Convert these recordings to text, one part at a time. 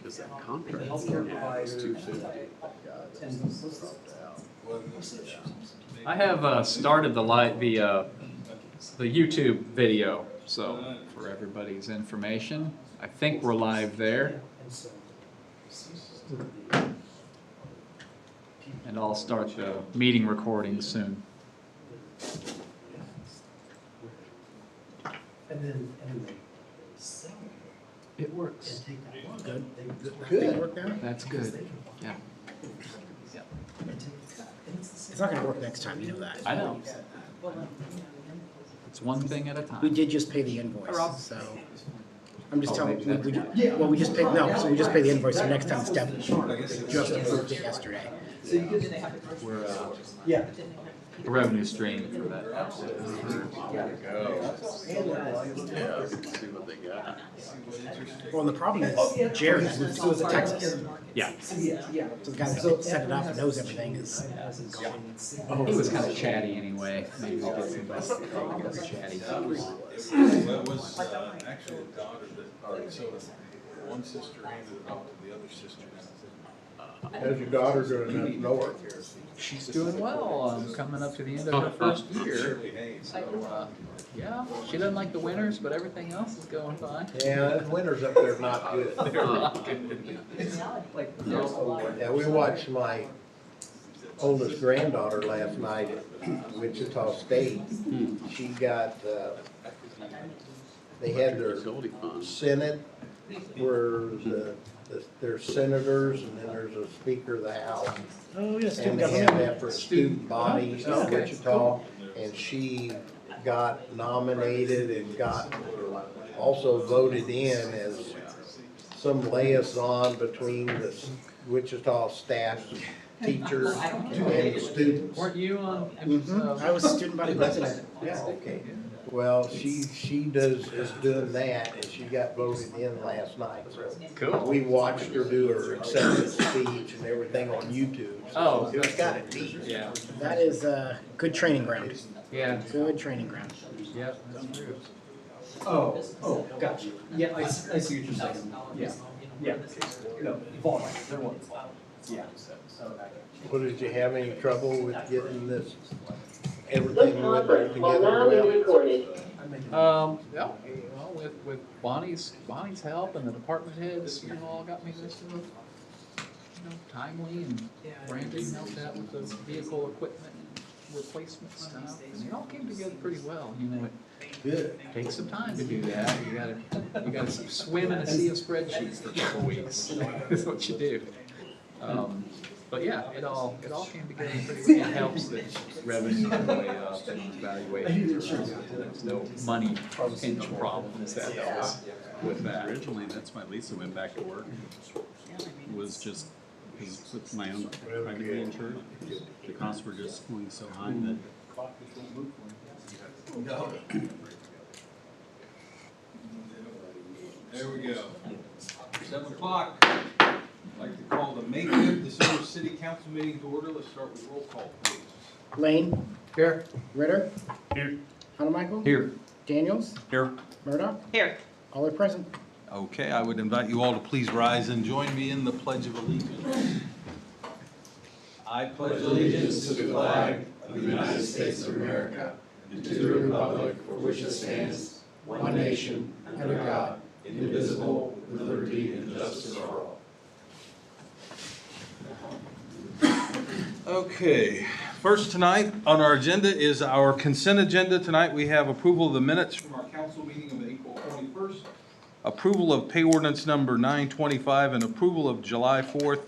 Is that contract? Healthcare providers. I have started the YouTube video, so for everybody's information, I think we're live there. And I'll start the meeting recording soon. And then they sell It works. and take that one. Good. Good. Work now? That's good. Yeah. It's not gonna work next time, you know that. I know. It's one thing at a We time. did just pay the invoice, so. I'm just Oh, telling, maybe that's well, we just paid, no, so we just paid the invoice, so next time it's definitely, just approved it yesterday. We're Yeah. a revenue stream for that. See what they got. Well, and the problem is Jared moved to Texas, Yeah. Yeah. so the guy that set it up and knows everything is gone. He was kind of chatty anyway. Maybe we get some best chatty. Well, it was actually a daughter that, so one sister handed it off to the other sister. How's your daughter doing up north? She's doing well. Coming up to the end of her first year. So, yeah, she doesn't like the winters, but everything else is going fine. Yeah, the winters up there not good. Yeah, we watched my oldest granddaughter last night at Wichita State. She got, they had their Facility fund. Senate where there's senators and then there's a speaker of the House. Oh, yes, And they have that for student body in Wichita, and she got nominated and got also voted in as some liaison between the Wichita staff, teachers, and the students. Weren't you on? I was student body president. Yeah, okay. Well, she is doing that, and she got voted in last night. So Cool. we watched her do her acceptance speech and everything on YouTube. Oh, It was kind of neat. Yeah. That is a good training ground, Yeah. good training ground. Yep. That's true. Oh, gotcha. Yeah, I see what you're saying. Yeah. No, volume, there was. Yeah. Well, did you have any trouble with getting this, everything went together well? Yeah, well, with Bonnie's help and the department heads, all got me this timely, and Brandon helped out with the vehicle equipment replacement stuff, and it all came together pretty well. Good. It takes some time to do that. You gotta swim in a sea of spreadsheets for a couple weeks. That's what you do. But yeah, it all came together pretty well. It helps that revenue is way up and valuation. There's no money pinch problems that helps with that. Originally, that's why Lisa went back to work. Was just with my own privately insured. The costs were just going so high that. There we go. 7 o'clock. I'd like to call the May 5th December City Council meeting to order. Let's start with roll call, please. Lane? Here. Ritter? Here. Michael? Here. Daniels? Here. Murdoch? Here. All are present. Okay, I would invite you all to please rise and join me in the Pledge of Allegiance. I pledge allegiance to the flag of the United States of America and to the republic for which it stands, one nation, under God, indivisible, with liberty and justice for all. Okay, first tonight on our agenda is our consent agenda. Tonight we have approval of the minutes from our council meeting of April 21st, approval of pay ordinance number 925, and approval of July 4th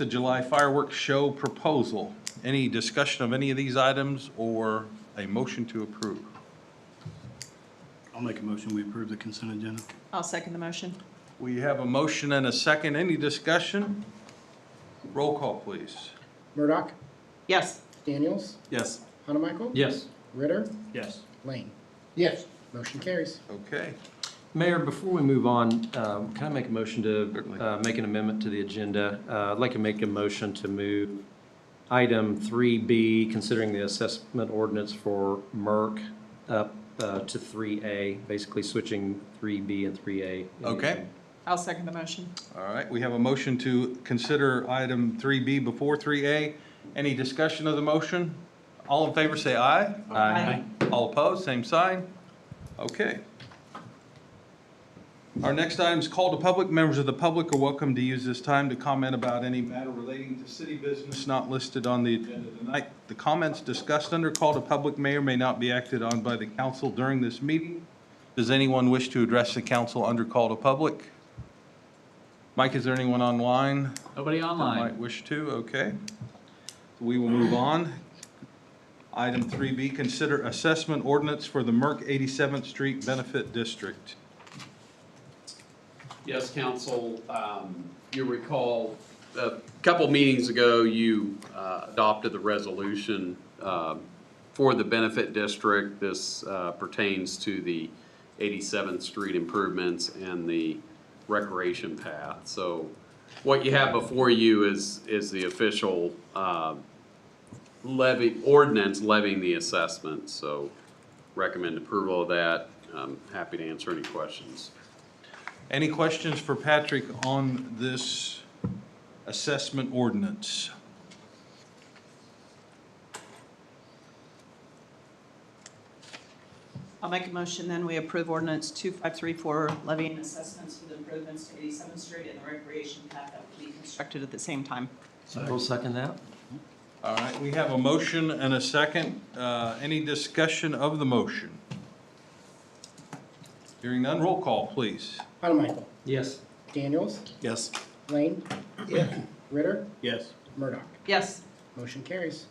of July fireworks show proposal. Any discussion of any of these items or a motion to approve? I'll make a motion, we approve the consent agenda. I'll second the motion. We have a motion and a second. Any discussion? Roll call, please. Murdoch? Yes. Daniels? Yes. Michael? Yes. Ritter? Yes. Lane? Yes. Motion carries. Okay. Mayor, before we move on, can I make a motion to make an amendment to the agenda? I'd like to make a motion to move item 3B, considering the assessment ordinance for Merck, up to 3A, basically switching 3B and 3A. Okay. I'll second the motion. All right, we have a motion to consider item 3B before 3A. Any discussion of the motion? All in favor say aye. Aye. All opposed, same sign. Okay. Our next item is call to public. Members of the public are welcome to use this time to comment about any matter relating to city business not listed on the agenda tonight. The comments discussed under call to public may or may not be acted on by the council during this meeting. Does anyone wish to address the council under call to public? Mike, is there anyone online? Nobody That online. might wish to, okay. We will move on. Item 3B, consider assessment ordinance for the Merck 87th Street Benefit District. Yes, council, you recall, a couple meetings ago, you adopted the resolution for the benefit district. This pertains to the 87th Street improvements and the recreation path. So what you have before you is the official ordinance levying the assessment. So recommend approval of that. I'm happy to answer any questions. Any questions for Patrick on this assessment ordinance? I'll make a motion then we approve ordinance 2534 levying assessments for the improvements to 87th Street and the recreation path that will be constructed at the same time. I'll second that. All right, we have a motion and a second. Any discussion of the motion? Hearing none, roll call, please. Carmichael. Yes. Daniels. Yes. Lane. Ritter. Yes. Murdoch. Yes. Motion carries.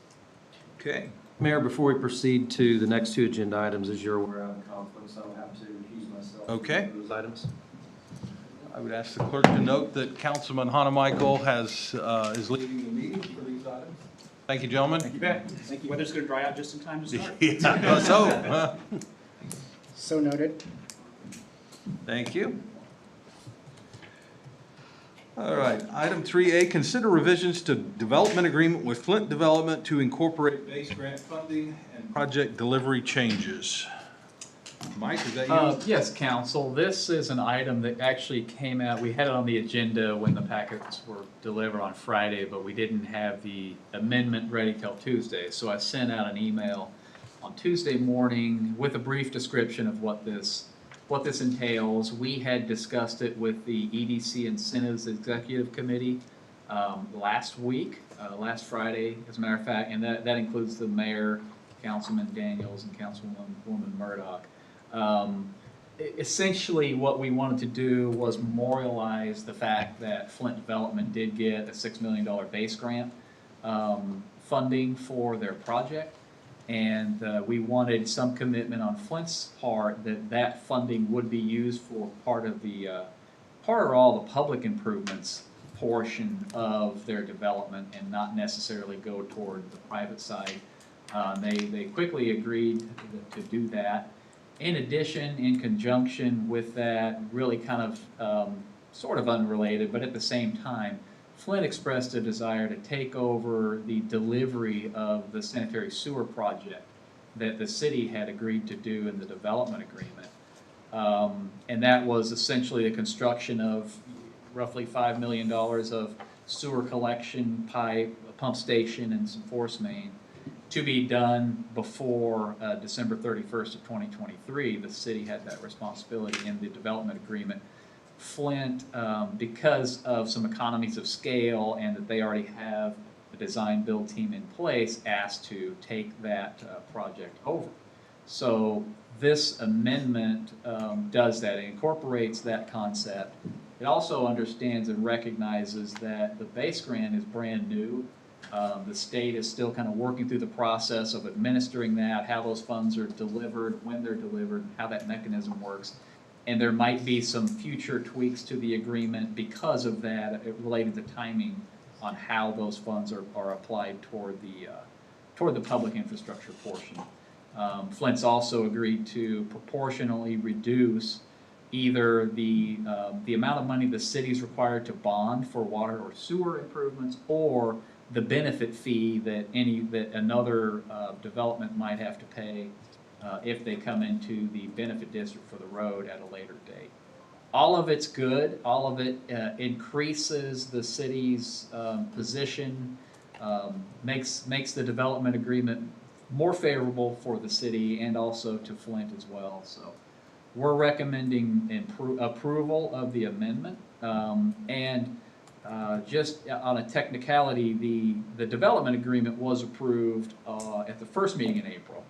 Okay. Mayor, before we proceed to the next two agenda items, as you're aware, I'm in conflict, so I'll have to recuse myself. Okay. from those items. I would ask the clerk to note that Councilman Hanamichael is leading the meeting for these items. Thank you, gentlemen. You bet. Thank you. Weather's gonna dry out just in time to start. Yeah, let's hope. So noted. Thank you. All right, item 3A, consider revisions to development agreement with Flint Development to incorporate base grant funding and project delivery changes. Mike, is that you? Yes, council, this is an item that actually came out, we had it on the agenda when the packets were delivered on Friday, but we didn't have the amendment ready till Tuesday. So I sent out an email on Tuesday morning with a brief description of what this entails. We had discussed it with the EDC Incentives Executive Committee last week, last Friday, as a matter of fact, and that includes the mayor, Councilman Daniels, and Councilwoman Murdoch. Essentially, what we wanted to do was memorialize the fact that Flint Development did get a $6 million base grant funding for their project. And we wanted some commitment on Flint's part that funding would be used for part or all the public improvements portion of their development and not necessarily go toward the private side. They quickly agreed to do that. In addition, in conjunction with that, really kind of sort of unrelated, but at the same time, Flint expressed a desire to take over the delivery of the sanitary sewer project that the city had agreed to do in the development agreement. And that was essentially the construction of roughly $5 million of sewer collection pipe, a pump station, and some force main to be done before December 31st of 2023. The city had that responsibility in the development agreement. Flint, because of some economies of scale and that they already have a design build team in place, asked to take that project over. So this amendment does that. It incorporates that concept. It also understands and recognizes that the base grant is brand new. The state is still kind of working through the process of administering that, how those funds are delivered, when they're delivered, how that mechanism works. And there might be some future tweaks to the agreement because of that, related to timing on how those funds are applied toward the public infrastructure portion. Flint's also agreed to proportionally reduce either the amount of money the city's required to bond for water or sewer improvements, or the benefit fee that another development might have to pay if they come into the benefit district for the road at a later date. all of it's good, all of it increases the city's position, makes the development agreement more favorable for the city and also to Flint as well. So we're recommending approval of the amendment. And just on a technicality, the development agreement was approved at the first meeting in April.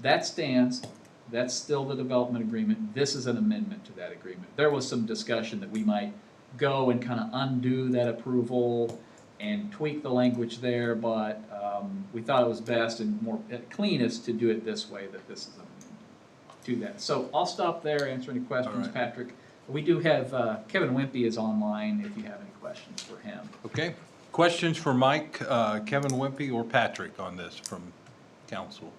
That stands. That's still the development agreement. This is an amendment to that agreement. There was some discussion that we might go and kind of undo that approval and tweak the language there, but we thought it was best and more cleanest to do it this way, that this is an amendment to that. So I'll stop there, answer any questions, All right. Patrick. We do have, Kevin Wimpy is online if you have any questions for him. Okay. Questions for Mike, Kevin Wimpy, or Patrick on this from council?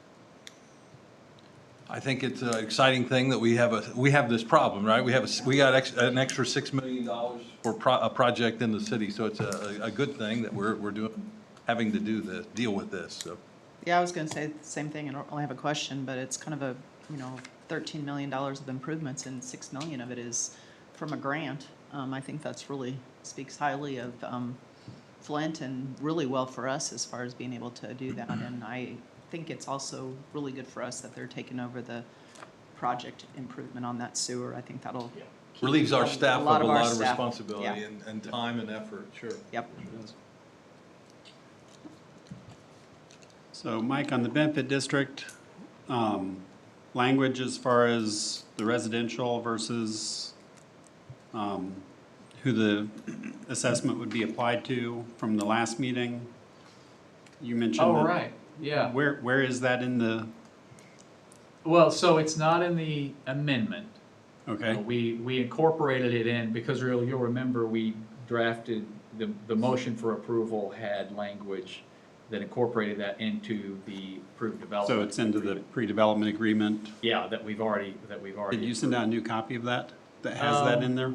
I think it's an exciting thing that we have this problem, right? We got an extra $6 million for a project in the city, so it's a good thing that we're having to deal with this, so. Yeah, I was gonna say the same thing, I don't really have a question, but it's kind of a, $13 million of improvements and $6 million of it is from a grant. I think that's really speaks highly of Flint and really well for us as far as being able to do that. And I think it's also really good for us that they're taking over the project improvement on that sewer. I think that'll keep Relieves our staff of a lot of staff. responsibility Yeah. and time and effort, sure. Yep. So Mike, on the benefit district, language as far as the residential versus who the assessment would be applied to from the last meeting, you mentioned. Oh, that- right, yeah. Where is that in the, Well, so it's not in the amendment. okay, We incorporated it in, because you'll remember we drafted, the motion for approval had language that incorporated that into the approved development. so it's into the pre-development agreement. Yeah, that we've already. Did you send out a new copy of that has that in there?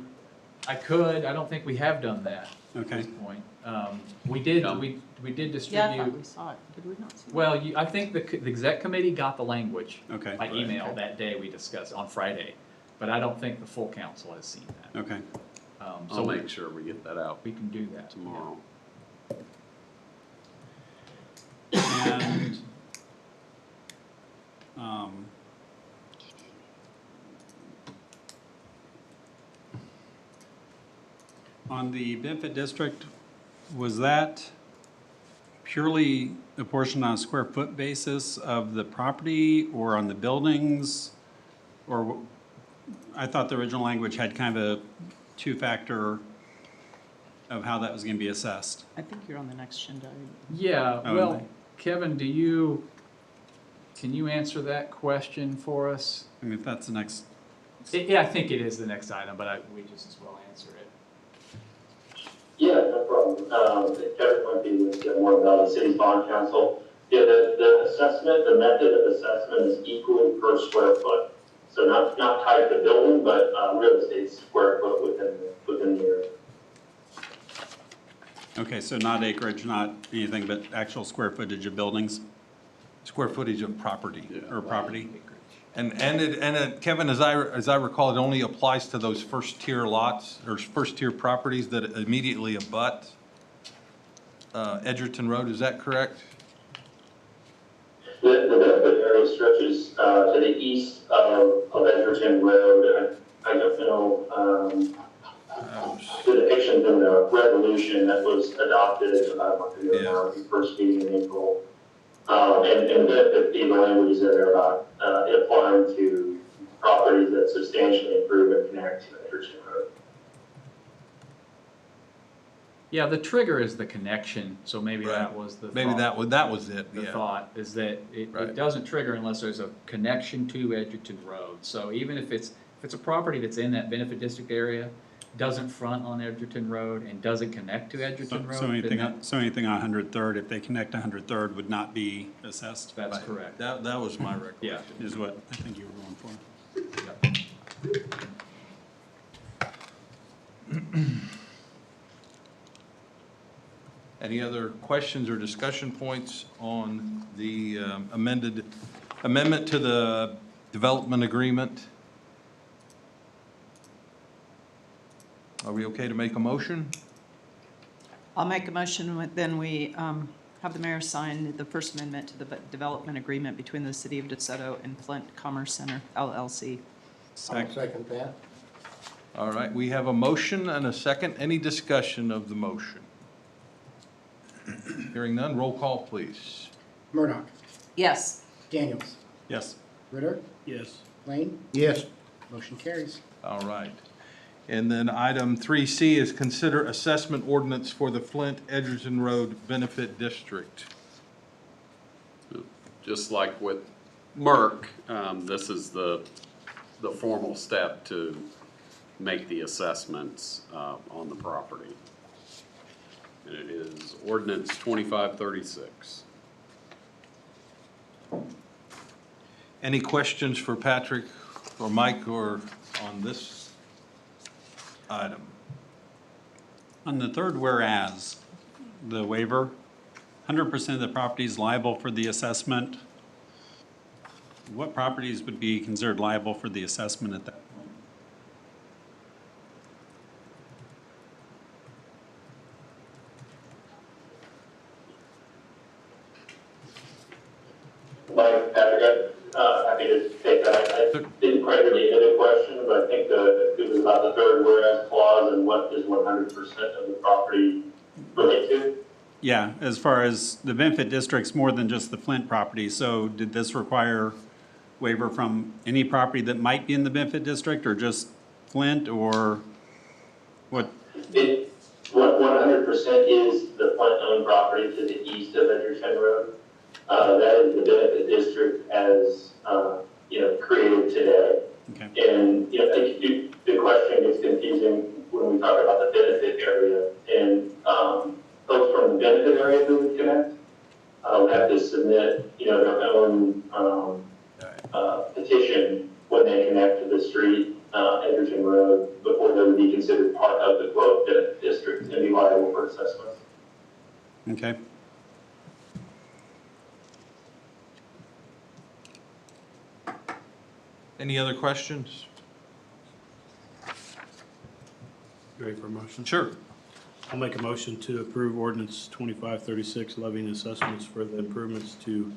I could, I don't think we have done that at Okay. this point. We did, No. we did Yeah, I distribute, thought we saw it. Did we not see it? well, I think the exec committee got the language Okay, by email that day we discussed, on Friday, but I don't think the full council has seen that. okay. So I'll make sure we get that out we can do that tomorrow. And, on the benefit district, was that purely apportioned on a square foot basis of the property or on the buildings? Or, I thought the original language had kind of a two-factor of how that was gonna be assessed. I think you're on the next agenda. Yeah, Oh, well, okay. Kevin, can you answer that question for us? I mean, if that's the next, Yeah, I think it is the next item, but we just as well answer it. Yeah, no problem. Kevin Wimpy with more about the city's bond council. Yeah, the assessment, the method of assessment is equally per square foot. So not tied to building, but real estate square foot within the area. okay, so not acreage, not anything, but actual square footage of buildings? Square footage of property, Or property? and Kevin, as I recall, it only applies to those first-tier lots, or first-tier properties that immediately abut Edgerton Road, is that correct? The benefit area stretches to the east of Edgerton Road. I don't know the depictions in the resolution that was adopted about a month ago now, the first meeting in April. And the benefit fee, the language is in there about it applying to properties that substantially improve and connect to Edgerton Road. Yeah, the trigger is the connection, so maybe that was the thought. Maybe that was it, The yeah. thought is that it Right. doesn't trigger unless there's a connection to Edgerton Road. So even if it's a property that's in that benefit district area, doesn't front on Edgerton Road and doesn't connect to Edgerton Road, So anything, then so anything on 103rd, if they connect to 103rd, would not be assessed? that's Right. correct. That was my recollection. Yeah. Is what I think you were going for. Any other questions or discussion points on the amendment to the development agreement? Are we okay to make a motion? I'll make a motion, then we have the mayor sign the First Amendment to the development agreement between the City of DeSoto and Flint Commerce Center LLC. I'll second that. All right, we have a motion and a second. Any discussion of the motion? Hearing none, roll call, please. Murdoch, Yes. Daniels, Yes. Ritter, Yes. Lane, Yes. motion carries. All right. And then item 3C is consider assessment ordinance for the Flint Edgerton Road Benefit District. Just like with Merck, this is the formal step to make the assessments on the property. And it is ordinance 2536. Any questions for Patrick or Mike or on this item? On the third whereas, the waiver, 100% of the property is liable for the assessment. What properties would be considered liable for the assessment at that point? Mike, Patrick, happy to take that. I didn't quite really hear the question, but I think it was about the third whereas clause and what is 100% of the property relate to. Yeah, as far as the benefit district's more than just the Flint property, so did this require waiver from any property that might be in the benefit district, or just Flint, or what? What 100% is the Flint-owned property to the east of Edgerton Road. That is the benefit district as, created today. Okay. And, I think the question gets confusing when we talk about the benefit area. And folks from the benefit area who would connect would have to submit, their own petition when they connect to the street, Edgerton Road, before they would be considered part of the quote benefit district and be liable for assessment. Okay. Any other questions? You ready for a motion? Sure. I'll make a motion to approve ordinance 2536 levying assessments for the improvements to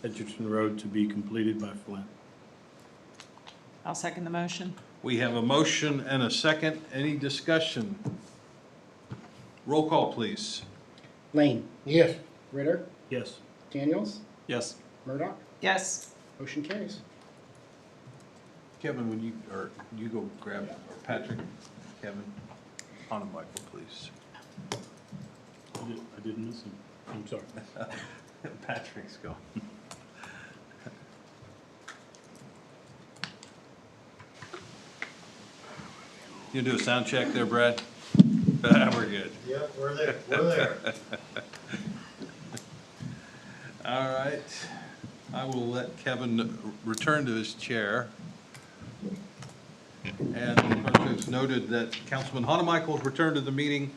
Edgerton Road to be completed by Flint. I'll second the motion. We have a motion and a second. Any discussion? Roll call, please. Lane, Yes. Ritter, Yes. Daniels, Yes. Murdoch, Yes. motion carries. Kevin, would you go grab, or Patrick, Kevin, on a Michael, please. I didn't miss him. I'm sorry. Patrick's go. You do a sound check there, Brad? We're good. Yep, we're there, we're there. All right. I will let Kevin return to his chair. And the clerk has noted that Councilman Hanemichael has returned to the meeting.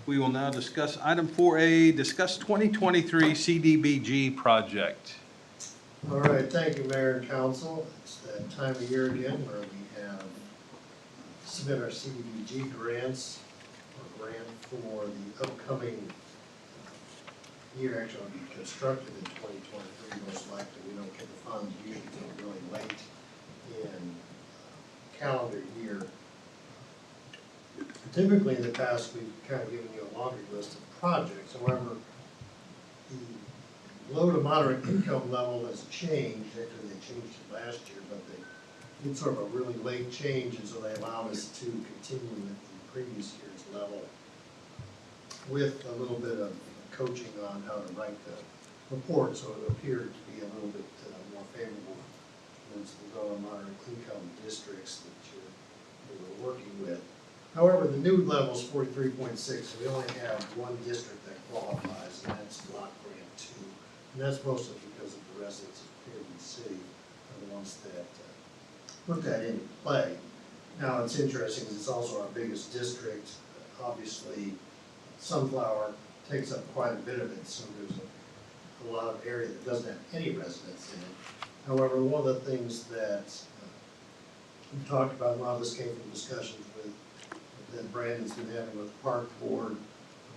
We will now discuss item 4A, discuss 2023 Cdbg project. All right, thank you, Mayor and Council. It's that time of year again where we have submit our Cdbg grants, or grant for the upcoming year. Actually, it'll be constructed in 2023, most likely. We don't get the funds usually until really late in calendar year. Typically, in the past, we've kind of given you a laundry list of projects. However, the low to moderate income level has changed. Actually, they changed it last year, but they did sort of a really late change, and so they allowed us to continue with the previous year's level with a little bit of coaching on how to write the report, so it appeared to be a little bit more favorable towards the low and moderate income districts that you were working with. However, the new level is 43.6, so we only have one district that qualifies, and that's Block Grant 2. And that's mostly because of the residents of Cleveland City are the ones that put that into play. Now, it's interesting because it's also our biggest district. Obviously, Sunflower takes up quite a bit of it, so there's a lot of area that doesn't have any residents in it. However, one of the things that we talked about, a lot of this came from discussions with that Brandon's been having with the Park Board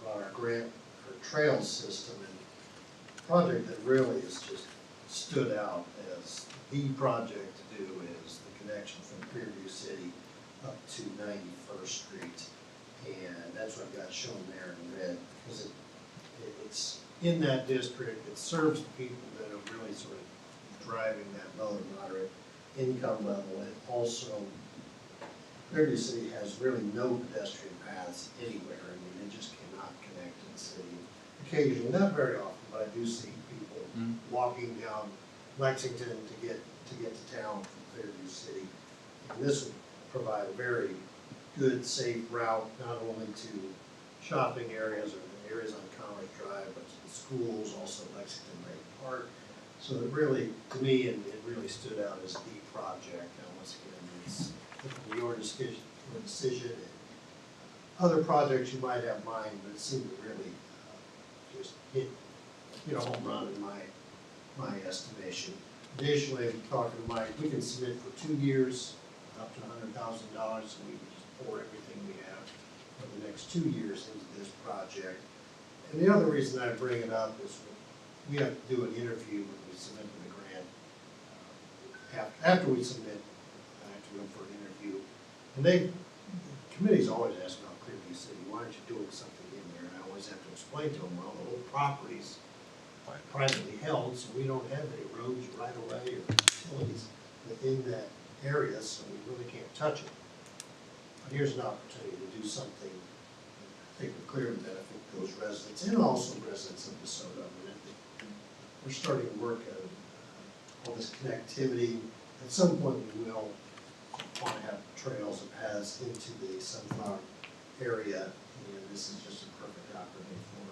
about our grant for trail system. And the project that really has just stood out as the project to do is the connection from Clearview City up to 91st Street. And that's what I've got shown there in red, because it's in that district. It serves the people that are really sort of driving that low and moderate income level. And also, Clearview City has really no pedestrian paths anywhere. I mean, it just cannot connect to the city. Occasionally, not very often, but I do see people walking down Lexington to get to town from Clearview City. And this would provide a very good, safe route, not only to shopping areas or the areas on Commerce Drive, but to the schools, also Lexington Lake Park. So it really, to me, it really stood out as the project. Now, once again, it's your decision. And other projects you might have in mind, but it seemed to really just hit a home run in my estimation. Additionally, I'm talking to Mike, we can submit for 2 years, up to $100,000, so we can just pour everything we have for the next 2 years into this project. And the other reason I bring it up is we have to do an interview when we submit the grant. After we submit, I have to go for an interview. And the committee's always asking about Clearview City, why aren't you doing something in there? And I always have to explain to them, well, the whole property's privately held, so we don't have any roads right away or utilities within that area, so we really can't touch it. But here's an opportunity to do something that I think would clearly benefit those residents and also residents of DeSoto. I mean, we're starting to work on all this connectivity. At some point, we will want to have trails and paths into the Sunflower area, and this is just a perfect opportunity for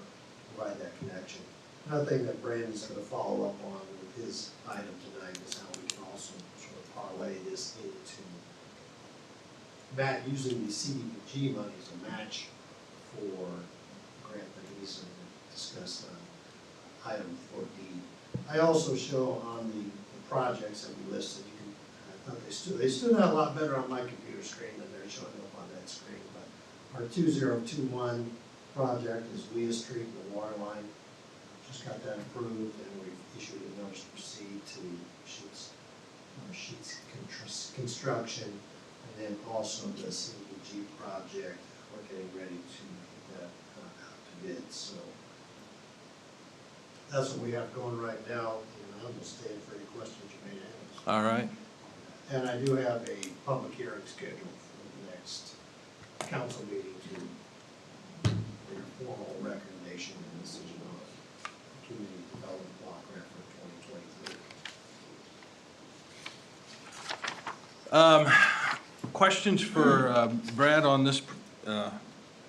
provide that connection. Another thing that Brandon's going to follow up on with his item tonight is how we can also sort of parlay this into using the Cdbg money as a match for the grant that he's going to discuss on item 4D. I also show on the projects that we listed, I thought they stood out a lot better on my computer screen than they're showing up on that screen. But our 2021 project is Leah Street and the water line. Just got that approved, and we've issued a notice to proceed to Sheets Construction, and then also the CDBG project. We're getting ready to get that out to bid. So that's what we have going right now, and I'm going to stay for any questions you may have. All right. And I do have a public hearing scheduled for the next council meeting to bring a formal recommendation and decision on community development block grant for 2023. Questions for Brad on this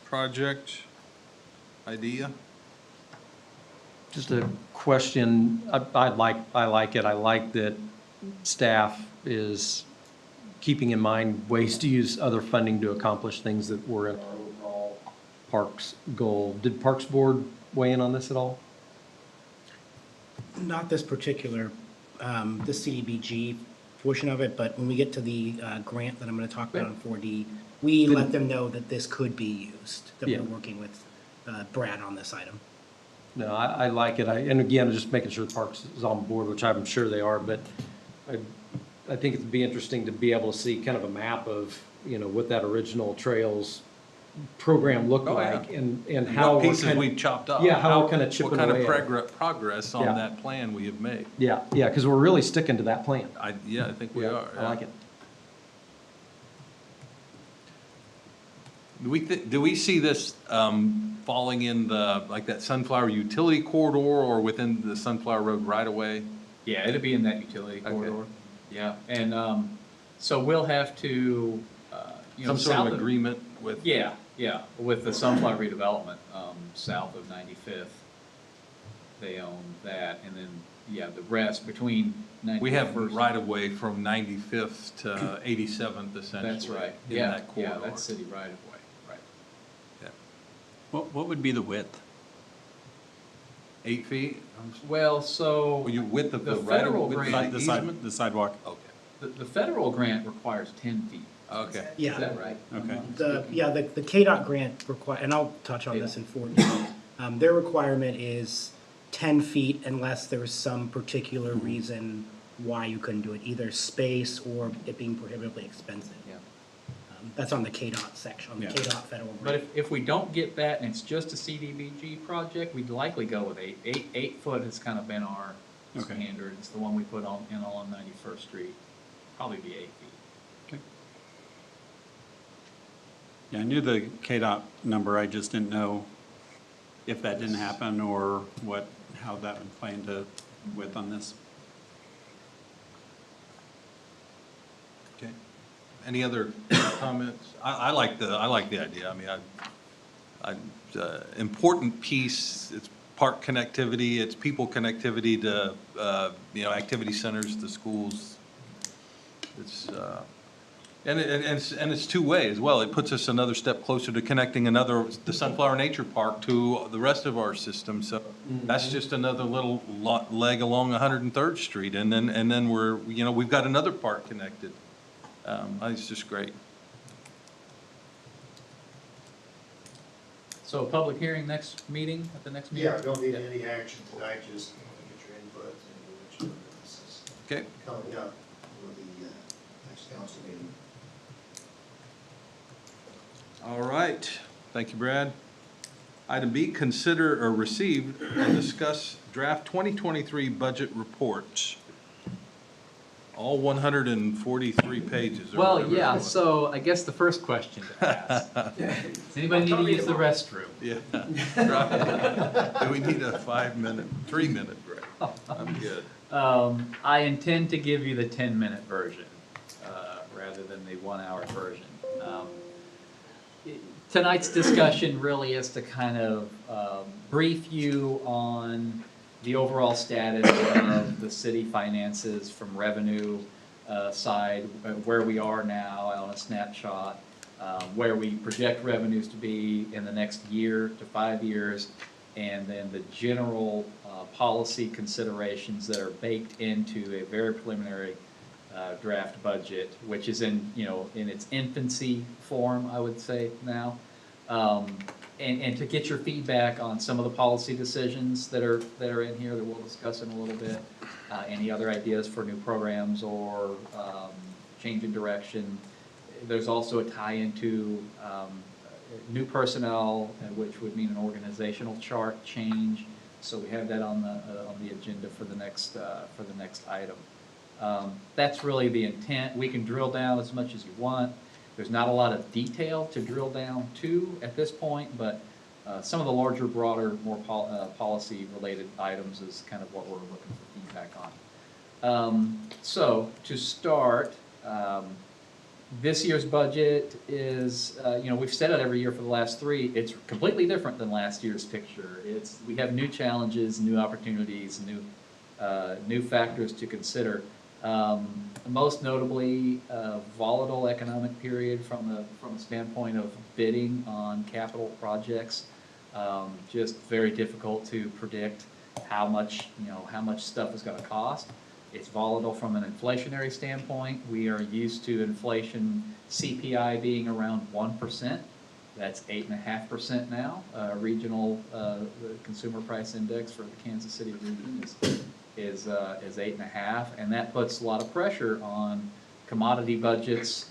project idea? Just a question, I like it, I like that staff is keeping in mind ways to use other funding to accomplish things that were in our overall Parks goal. Did Parks Board weigh in on this at all? Not this particular, the CDBG portion of it, but when we get to the grant that I'm going to talk about on 4D, we let them know that this could be used, that we're working with Brad on this item. No, I like it. And again, just making sure the Parks is on board, which I'm sure they are, but I think it'd be interesting to be able to see kind of a map of, what that original trails program looked like and how What we're pieces we've chopped up. Yeah, how we're kind of chipping away. What kind of progress on Yeah. that plan we have made. Yeah, because we're really sticking to that plan. I think we are. I like it. Do we see this falling in that Sunflower utility corridor or within the Sunflower Road right away? Yeah, it'll be in that utility corridor. Yeah, and so we'll have to, Some sort of agreement with? Yeah, with the Sunflower redevelopment, south of 95th. They own that, and then, the rest between 95th. We have right of way from 95th to 87th essentially. That's right. In that corridor. Yeah, that's city right of way, right. What would be the width? 8 feet? Well, so. Or your width of The the right of federal way? grant- The sidewalk? Okay. The federal grant requires 10 feet. Okay. Yeah. Is that right? Okay. The KDOT grant require, and I'll touch on this in 4D. Their requirement is 10 feet unless there was some particular reason why you couldn't do it, either space or it being prohibitively expensive. Yeah. That's on the KDOT section, on the Yeah. KDOT federal But grant. if we don't get that and it's just a CDBG project, we'd likely go with 8. 8 foot has kind of been our Okay. standard. It's the one we put on, on 91st Street. Probably be 8 feet. Okay. Yeah, I knew the KDOT number, I just didn't know if that didn't happen or how that would play into width on this. Okay. Any other comments? I like the idea. I mean, important piece, it's park connectivity, it's people connectivity to, activity centers, to schools. It's, and it's two-way as well. It puts us another step closer to connecting the Sunflower Nature Park to the rest of our system. So that's just another little leg along 103rd Street. And then we've got another park connected. I think it's just great. So a public hearing next meeting, at the next meeting? Yeah, don't need any action tonight, just want to get your input and which this is Okay. coming up for the next council meeting. All right. Thank you, Brad. Item B, consider or receive and discuss draft 2023 budget reports. All 143 pages. or Well, whatever it yeah, was. so I guess the first question to ask, does anybody need to use the restroom? Yeah. Right. Do we need a 3-minute break? I'm good. I intend to give you the 10-minute version, rather than the 1-hour version. Tonight's discussion really is to kind of brief you on the overall status of the city finances from revenue side, where we are now on a snapshot, where we project revenues to be in the next year to 5 years, and then the general policy considerations that are baked into a very preliminary draft budget, which is in its infancy form, I would say now. And to get your feedback on some of the policy decisions that are in here that we'll discuss in a little bit. Any other ideas for new programs or change in direction. There's also a tie into new personnel, which would mean an organizational chart change. So we have that on the agenda for the next item. That's really the intent. We can drill down as much as you want. There's not a lot of detail to drill down to at this point, but some of the larger, broader, more policy-related items is kind of what we're looking for feedback on. So to start, this year's budget is, we've said it every year for the last 3. It's completely different than last year's picture. We have new challenges, new opportunities, new factors to consider. Most notably, a volatile economic period from a standpoint of bidding on capital projects. Just very difficult to predict how much stuff is going to cost. It's volatile from an inflationary standpoint. We are used to inflation CPI being around 1%. That's 8.5% now. Regional the consumer price index for the Kansas City region is 8.5, and that puts a lot of pressure on commodity budgets.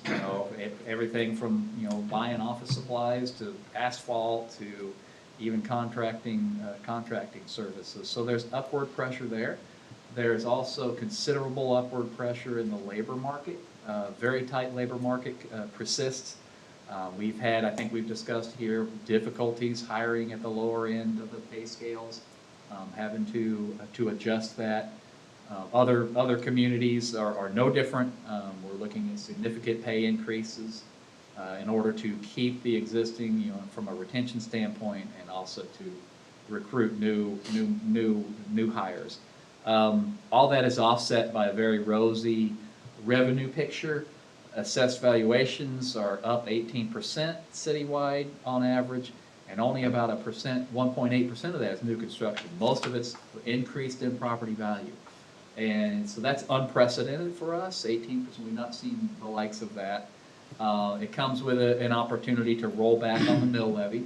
Everything from buying office supplies to asphalt to even contracting services. So there's upward pressure there. There's also considerable upward pressure in the labor market. Very tight labor market persists. We've had, I think we've discussed here, difficulties hiring at the lower end of the pay scales, having to adjust that. Other communities are no different. We're looking at significant pay increases in order to keep the existing, from a retention standpoint, and also to recruit new hires. All that is offset by a very rosy revenue picture. Assessed valuations are up 18% citywide on average, and only about 1.8% of that is new construction. Most of it's increased in property value. And so that's unprecedented for us, 18%. We've not seen the likes of that. It comes with an opportunity to roll back on the mill levy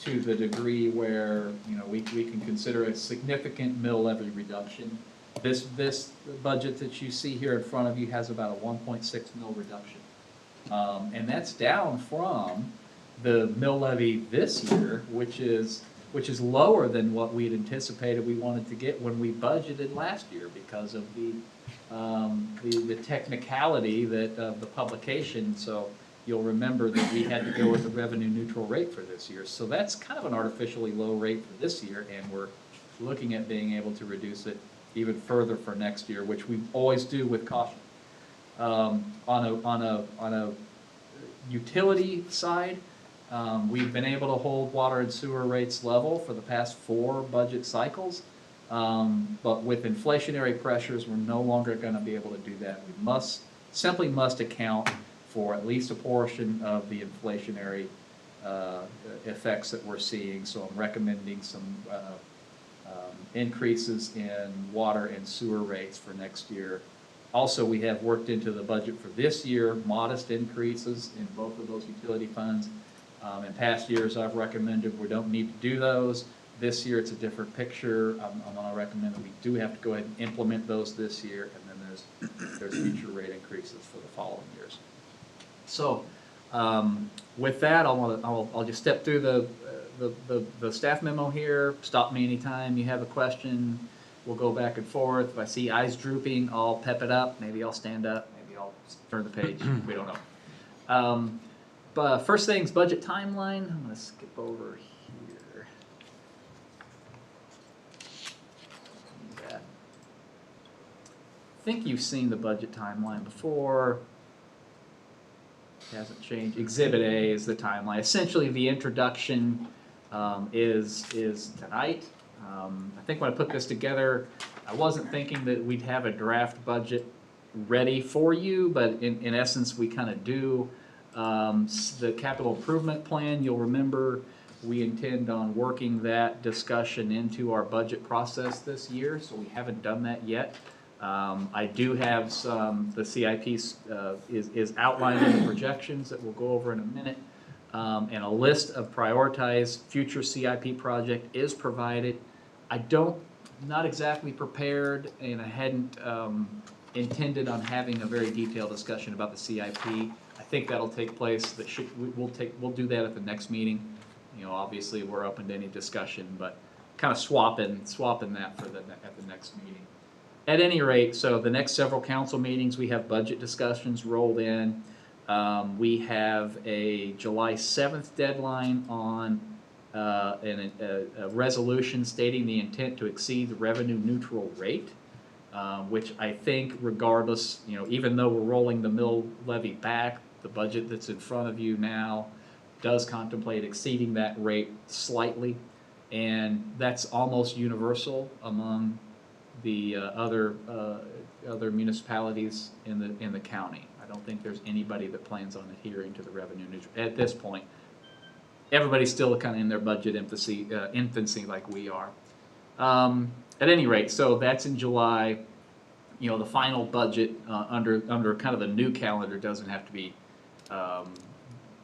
to the degree where, you know, we can consider a significant mill levy reduction. This budget that you see here in front of you has about a 1.6 mil reduction. And that's down from the mill levy this year, which is lower than what we had anticipated we wanted to get when we budgeted last year because of the technicality that of the publication. So you'll remember that we had to go with a revenue neutral rate for this year. So that's kind of an artificially low rate for this year, and we're looking at being able to reduce it even further for next year, which we always do with caution. On a utility side, we've been able to hold water and sewer rates level for the past 4 budget cycles, but with inflationary pressures, we're no longer going to be able to do that. We simply must account for at least a portion of the inflationary effects that we're seeing. So I'm recommending some increases in water and sewer rates for next year. Also, we have worked into the budget for this year modest increases in both of those utility funds. In past years, I've recommended we don't need to do those. This year, it's a different picture. I'm going to recommend that we do have to go ahead and implement those this year, and then there's future rate increases for the following years. So, with that, I'll just step through the staff memo here. Stop me anytime you have a question. We'll go back and forth. If I see eyes drooping, I'll pep it up. Maybe I'll stand up. Maybe I'll turn the page. We don't know. But first things, budget timeline. I'm going to skip over here. I think you've seen the budget timeline before. It hasn't changed. Exhibit A is the timeline. Essentially, the introduction is tonight. I think when I put this together, I wasn't thinking that we'd have a draft budget ready for you, but in essence, we kind of do. The capital improvement plan, you'll remember, we intend on working that discussion into our budget process this year, so we haven't done that yet. I do have the CIP is outlined in the projections that we'll go over in a minute, and a list of prioritized future CIP project is provided. Not exactly prepared, and I hadn't intended on having a very detailed discussion about the CIP. I think that'll take place. We'll do that at the next meeting. You know, obviously we're open to any discussion, but kind of swapping that for at the next meeting. At any rate, so the next several council meetings, we have budget discussions rolled in. We have a July 7th deadline on a resolution stating the intent to exceed the revenue neutral rate, which I think regardless, you know, even though we're rolling the mill levy back, the budget that's in front of you now does contemplate exceeding that rate slightly, and that's almost universal among the other municipalities in the county. I don't think there's anybody that plans on adhering to the revenue neutral at this point. Everybody's still kind of in their budget infancy like we are. At any rate, so that's in July. You know, the final budget under kind of the new calendar doesn't have to be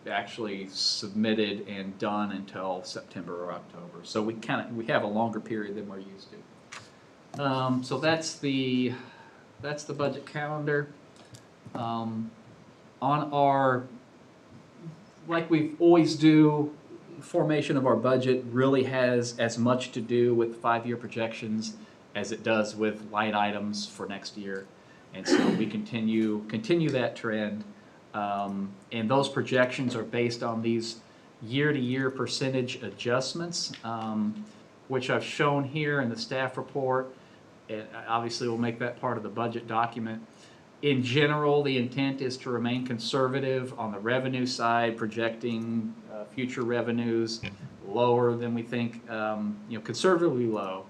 actually submitted and done until September or October. So we have a longer period than we're used to. So that's the budget calendar. On our, like we always do, formation of our budget really has as much to do with 5-year projections as it does with line items for next year. And so we continue that trend. And those projections are based on these year-to-year percentage adjustments, which I've shown here in the staff report. And obviously, we'll make that part of the budget document. In general, the intent is to remain conservative on the revenue side, projecting future revenues lower than we think, conservatively low,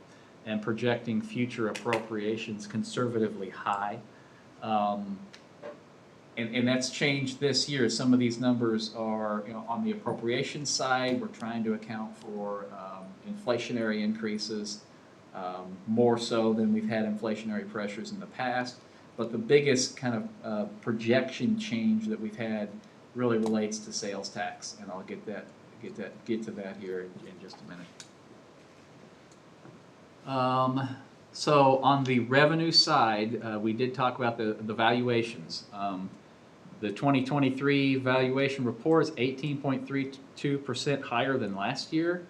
and projecting future appropriations conservatively high. And that's changed this year. Some of these numbers are, on the appropriation side, we're trying to account for inflationary increases, more so than we've had inflationary pressures in the past. But the biggest kind of projection change that we've had really relates to sales tax, and I'll get to that here in just a minute. So on the revenue side, we did talk about the valuations. The 2023 valuation report is 18.32% higher than last year.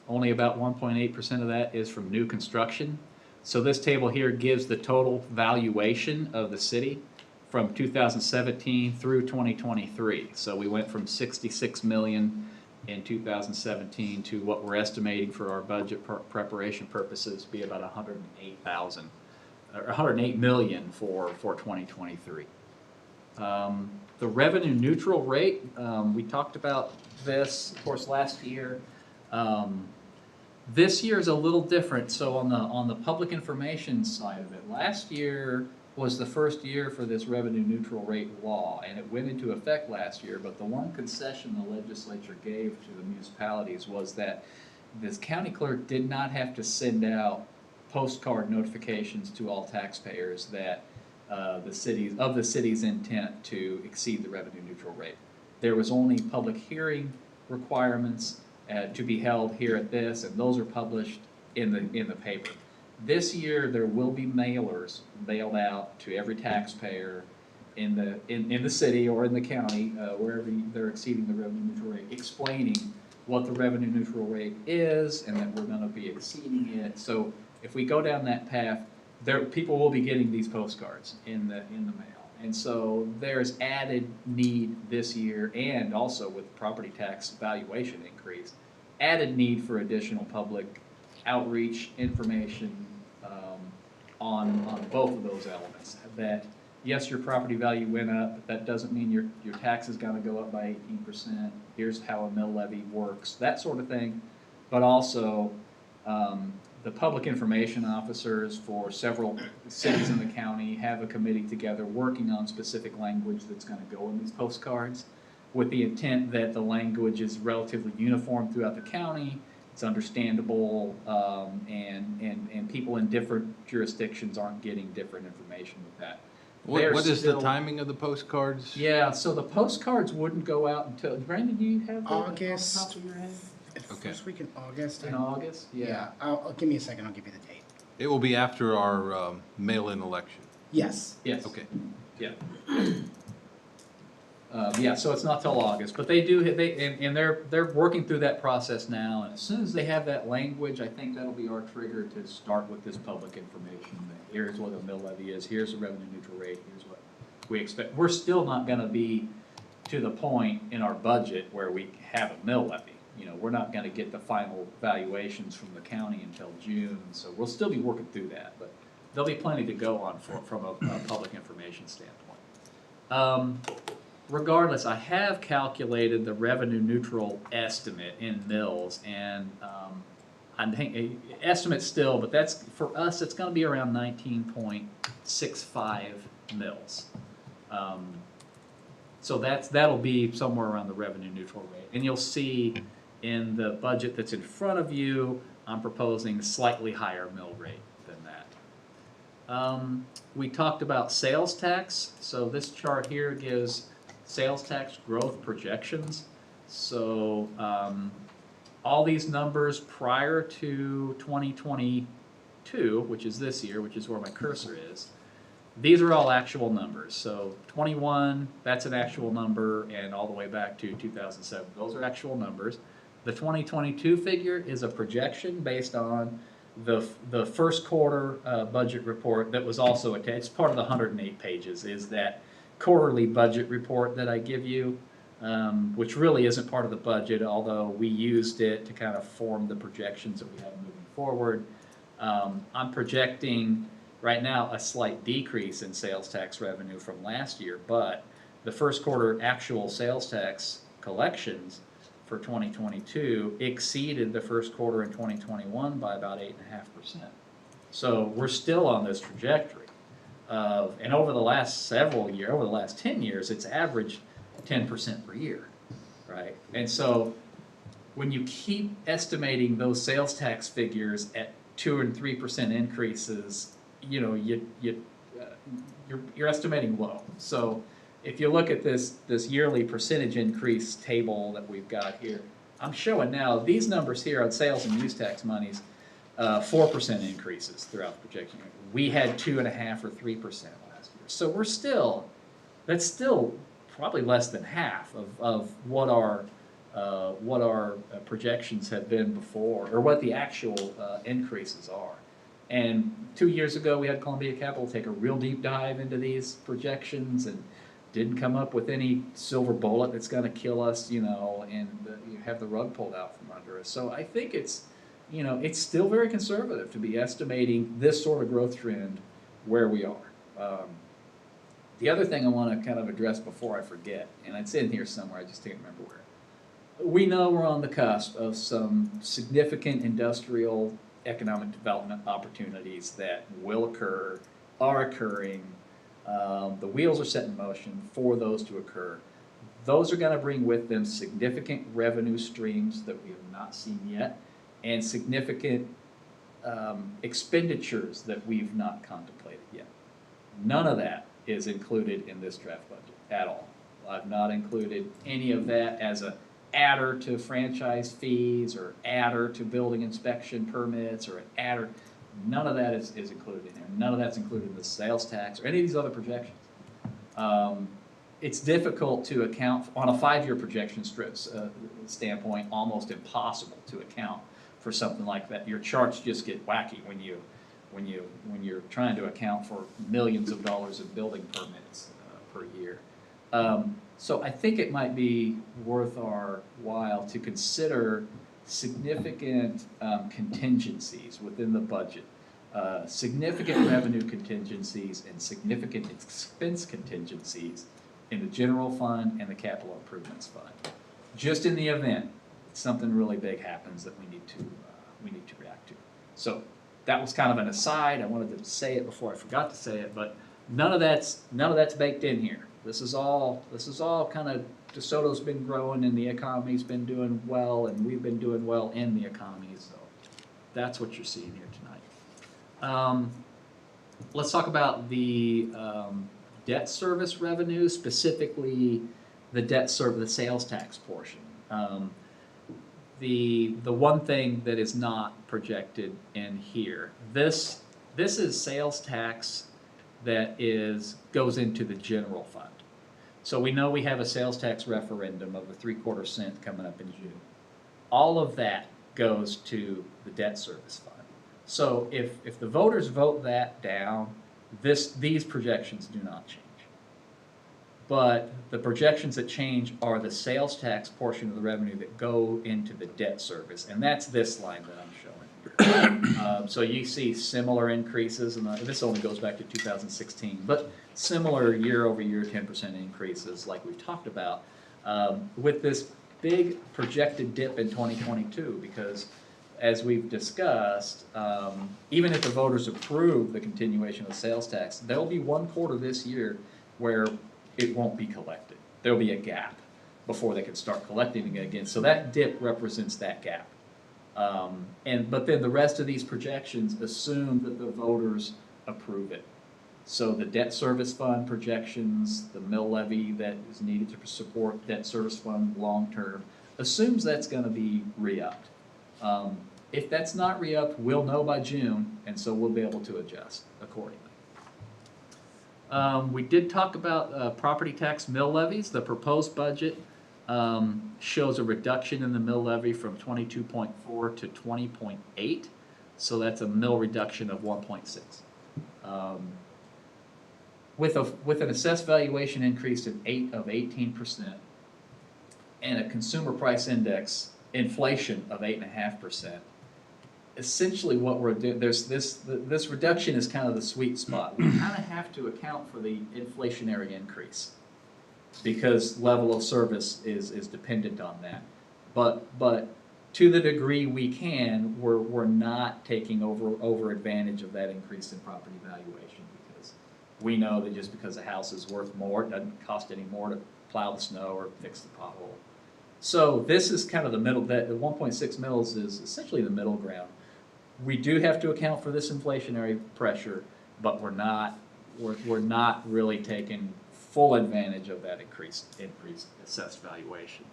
Only about 1.8% of that is from new construction. So this table here gives the total valuation of the city from 2017 through 2023. So we went from 66 million in 2017 to what we're estimating for our budget preparation purposes be about 108,000 or 108 million for 2023. The revenue neutral rate, we talked about this, of course, last year. This year is a little different. So on the public information side of it, last year was the first year for this revenue neutral rate law, and it went into effect last year. But the one concession the legislature gave to the municipalities was that this county clerk did not have to send out postcard notifications to all taxpayers that the city's intent to exceed the revenue neutral rate. There was only public hearing requirements to be held here at this, and those are published in the paper. This year, there will be mailers mailed out to every taxpayer in the city or in the county, wherever they're exceeding the revenue neutral rate, explaining what the revenue neutral rate is and that we're going to be exceeding it. So if we go down that path, people will be getting these postcards in the mail. And so there's added need this year, and also with property tax valuation increase, added need for additional public outreach information on both of those elements. That yes, your property value went up, but that doesn't mean your tax is going to go up by 18%. Here's how a mill levy works, that sort of thing. But also the public information officers for several cities in the county have a committee together working on specific language that's going to go in these postcards, with the intent that the language is relatively uniform throughout the county, it's understandable, and people in different jurisdictions aren't getting different information with that. What is the timing of the postcards? Yeah, so the postcards wouldn't go out until, Brandon, do you have that August. off the top of your head? Okay. First week in August. In August? Yeah, I'll give me a second, I'll give you the date. It will be after our mail-in election. Yes. Yes. Okay. Yeah. Yeah, so it's not till August, but they're working through that process now, and as soon as they have that language, I think that'll be our trigger to start with this public information. Here's what a mill levy is, here's the revenue neutral rate, here's what we expect. We're still not gonna be to the point in our budget where we have a mill levy. You know, we're not gonna get the final valuations from the county until June, so we'll still be working through that, but there'll be plenty to go on from a public information standpoint. Regardless, I have calculated the revenue neutral estimate in mills, and I think estimate still, but that's for us. It's going to be around 19.65 mils. So that'll be somewhere around the revenue neutral rate, and you'll see in the budget that's in front of you, I'm proposing slightly higher mill rate than that. We talked about sales tax. So this chart here gives sales tax growth projections. So all these numbers prior to 2022, which is this year, which is where my cursor is, these are all actual numbers. So 21, that's an actual number, and all the way back to 2007, those are actual numbers. The 2022 figure is a projection based on the first quarter budget report that was also attached. It's part of the 108 pages, is that quarterly budget report that I give you, which really isn't part of the budget, although we used it to kind of form the projections that we have moving forward. I'm projecting right now a slight decrease in sales tax revenue from last year, but the first quarter actual sales tax collections for 2022 exceeded the first quarter in 2021 by about 8.5%. So we're still on this trajectory. And over the last several years, over the last 10 years, it's averaged 10% per year, right? And so when you keep estimating those sales tax figures at 2 and 3% increases, you know, you're estimating low. So if you look at this yearly percentage increase table that we've got here, I'm showing now, these numbers here on sales and use tax monies, 4% increases throughout the projection. We had 2.5% or 3% last year. So that's still probably less than half of what our projections have been before, or what the actual increases are. And 2 years ago, we had Columbia Capital take a real deep dive into these projections and didn't come up with any silver bullet that's going to kill us, and you have the rug pulled out from under us. So I think it's still very conservative to be estimating this sort of growth trend where we are. The other thing I want to kind of address before I forget, and it's in here somewhere, I just can't remember where. We know we're on the cusp of some significant industrial economic development opportunities that will occur, are occurring. The wheels are set in motion for those to occur. Those are going to bring with them significant revenue streams that we have not seen yet, and significant expenditures that we've not contemplated yet. None of that is included in this draft budget at all. I've not included any of that as a adder to franchise fees or adder to building inspection permits or an adder. None of that is included in there. None of that's included in the sales tax or any of these other projections. It's difficult to account on a 5-year projection standpoint, almost impossible to account for something like that. Your charts just get wacky when you're trying to account for millions of dollars of building permits per year. So I think it might be worth our while to consider significant contingencies within the budget, significant revenue contingencies and significant expense contingencies in the general fund and the capital improvements fund. Just in the event something really big happens that we need to react to. So that was kind of an aside. I wanted to say it before I forgot to say it, but none of that's baked in here. This is all kind of, DeSoto's been growing and the economy's been doing well and we've been doing well in the economy, so that's what you're seeing here tonight. Let's talk about the debt service revenue, specifically the sales tax portion. The one thing that is not projected in here, this is sales tax that goes into the general fund. So we know we have a sales tax referendum of the 3/4 cent coming up in June. All of that goes to the debt service fund. So if the voters vote that down, these projections do not change. But the projections that change are the sales tax portion of the revenue that go into the debt service, and that's this line that I'm showing. So you see similar increases, and this only goes back to 2016, but similar year-over-year 10% increases like we've talked about, with this big projected dip in 2022, because as we've discussed, even if the voters approve the continuation of the sales tax, there'll be one quarter this year where it won't be collected. There'll be a gap before they can start collecting it again. So that dip represents that gap. But then the rest of these projections assume that the voters approve it. So the debt service fund projections, the mill levy that is needed to support debt service fund long-term, assumes that's going to be re-upped. If that's not re-upped, we'll know by June, and so we'll be able to adjust accordingly. We did talk about property tax mill levies. The proposed budget shows a reduction in the mill levy from 22.4 to 20.8, so that's a mill reduction of 1.6. With an assessed valuation increase of 18% and a consumer price index inflation of 8.5%, essentially what we're doing, this reduction is kind of the sweet spot. We kind of have to account for the inflationary increase because level of service is dependent on that. But to the degree we can, we're not taking over advantage of that increase in property valuation, because we know that just because a house is worth more, it doesn't cost any more to plow the snow or fix the pothole. So this is kind of the middle, the 1.6 mils is essentially the middle ground. We do have to account for this inflationary pressure, but we're not we're not really taking full advantage of that increased assessed valuation.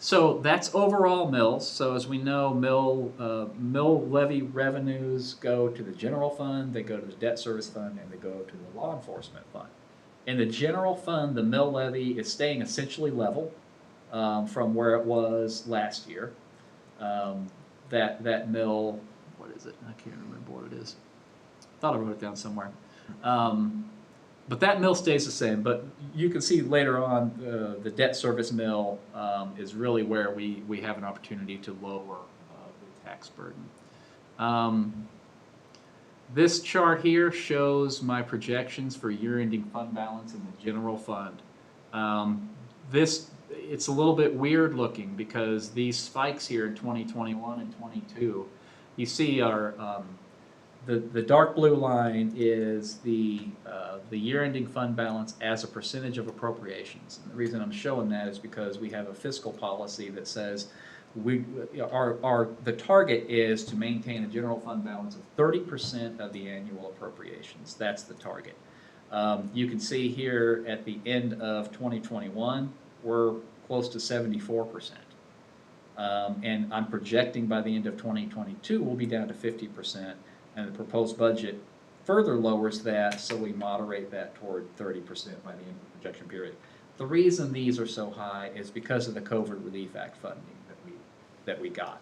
So that's overall mills. So as we know, mill levy revenues go to the general fund, they go to the debt service fund, and they go to the law enforcement fund. In the general fund, the mill levy is staying essentially level from where it was last year. That mill, what is it? I can't remember what it is. Thought I wrote it down somewhere. But that mill stays the same, but you can see later on, the debt service mill is really where we have an opportunity to lower the tax burden. This chart here shows my projections for year-ending fund balance in the general fund. It's a little bit weird looking because these spikes here in 2021 and 22, you see are the dark blue line is the year-ending fund balance as a percentage of appropriations. And the reason I'm showing that is because we have a fiscal policy that says the target is to maintain a general fund balance of 30% of the annual appropriations. That's the target. You can see here at the end of 2021, we're close to 74%. And I'm projecting by the end of 2022, we'll be down to 50%. And the proposed budget further lowers that, so we moderate that toward 30% by the end of the projection period. The reason these are so high is because of the COVID Relief Act funding that we got.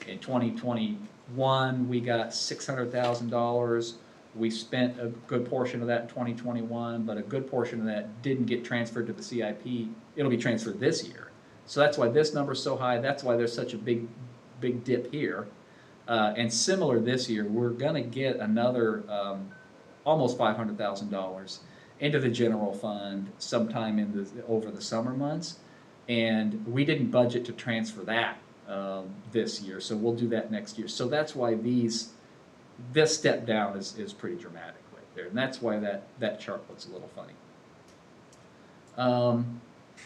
In 2021, we got $600,000. We spent a good portion of that in 2021, but a good portion of that didn't get transferred to the CIP. It'll be transferred this year. So that's why this number is so high. That's why there's such a big dip here. And similar this year, we're going to get another almost $500,000 into the general fund sometime over the summer months. And we didn't budget to transfer that this year, so we'll do that next year. So that's why this step down is pretty dramatic right there. And that's why that chart looks a little funny.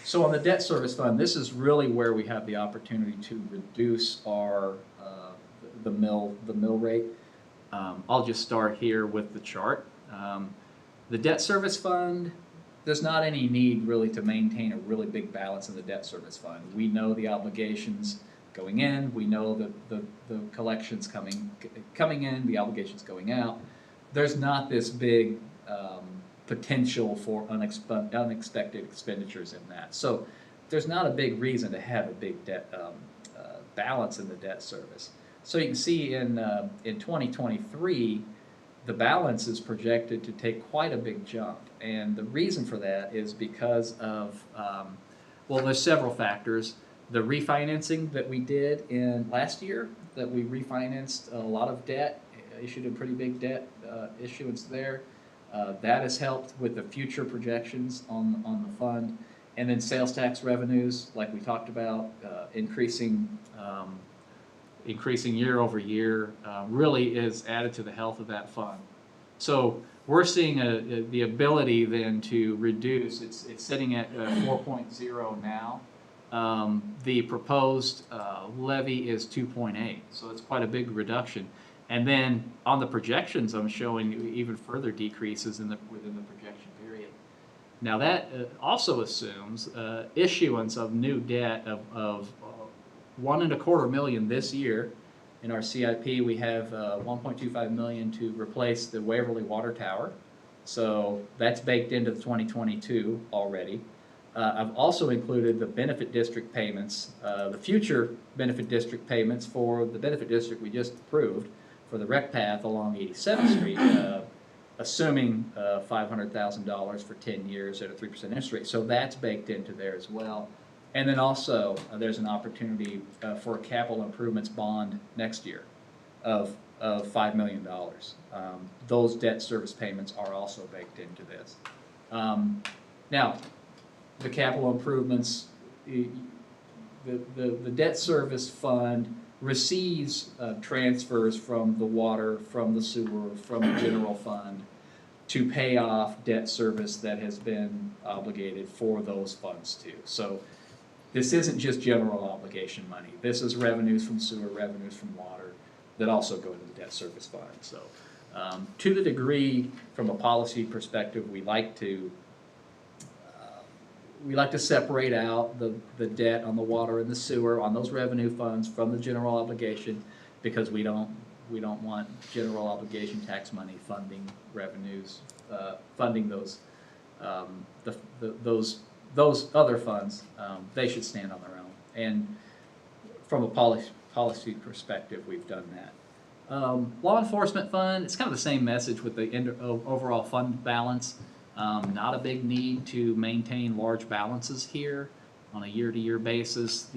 So on the debt service fund, this is really where we have the opportunity to reduce our the mill rate. I'll just start here with the chart. The debt service fund, there's not any need really to maintain a really big balance in the debt service fund. We know the obligations going in, we know the collections coming in, the obligations going out. There's not this big potential for unexpected expenditures in that. So there's not a big reason to have a big debt balance in the debt service. So you can see in 2023, the balance is projected to take quite a big jump. And the reason for that is because of, well, there's several factors. The refinancing that we did in last year, that we refinanced a lot of debt, issued a pretty big debt issuance there. That has helped with the future projections on the fund. And then sales tax revenues, like we talked about, increasing year over year, really is added to the health of that fund. So we're seeing the ability then to reduce, it's sitting at 4.0 now. The proposed levy is 2.8, so it's quite a big reduction. And then on the projections, I'm showing even further decreases within the projection period. Now that also assumes issuance of new debt of $1.25 million this year. In our CIP, we have $1.25 million to replace the Waverly Water Tower. So that's baked into the 2022 already. I've also included the benefit district payments, the future benefit district payments for the benefit district we just approved for the rec path along 87th Street, assuming $500,000 for 10 years at a 3% interest rate. So that's baked into there as well. And then also, there's an opportunity for a capital improvements bond next year of $5 million. Those debt service payments are also baked into this. Now, the capital improvements, the debt service fund receives transfers from the water, from the sewer, from the general fund to pay off debt service that has been obligated for those funds too. So this isn't just general obligation money. This is revenues from sewer, revenues from water that also go into the debt service fund. So To the degree, from a policy perspective, we like to separate out the debt on the water and the sewer, on those revenue funds from the general obligation, because we don't want general obligation tax money funding revenues, funding those, those other funds. They should stand on their own. And from a policy perspective, we've done that. Law enforcement fund, it's kind of the same message with the overall fund balance. Not a big need to maintain large balances here on a year-to-year basis.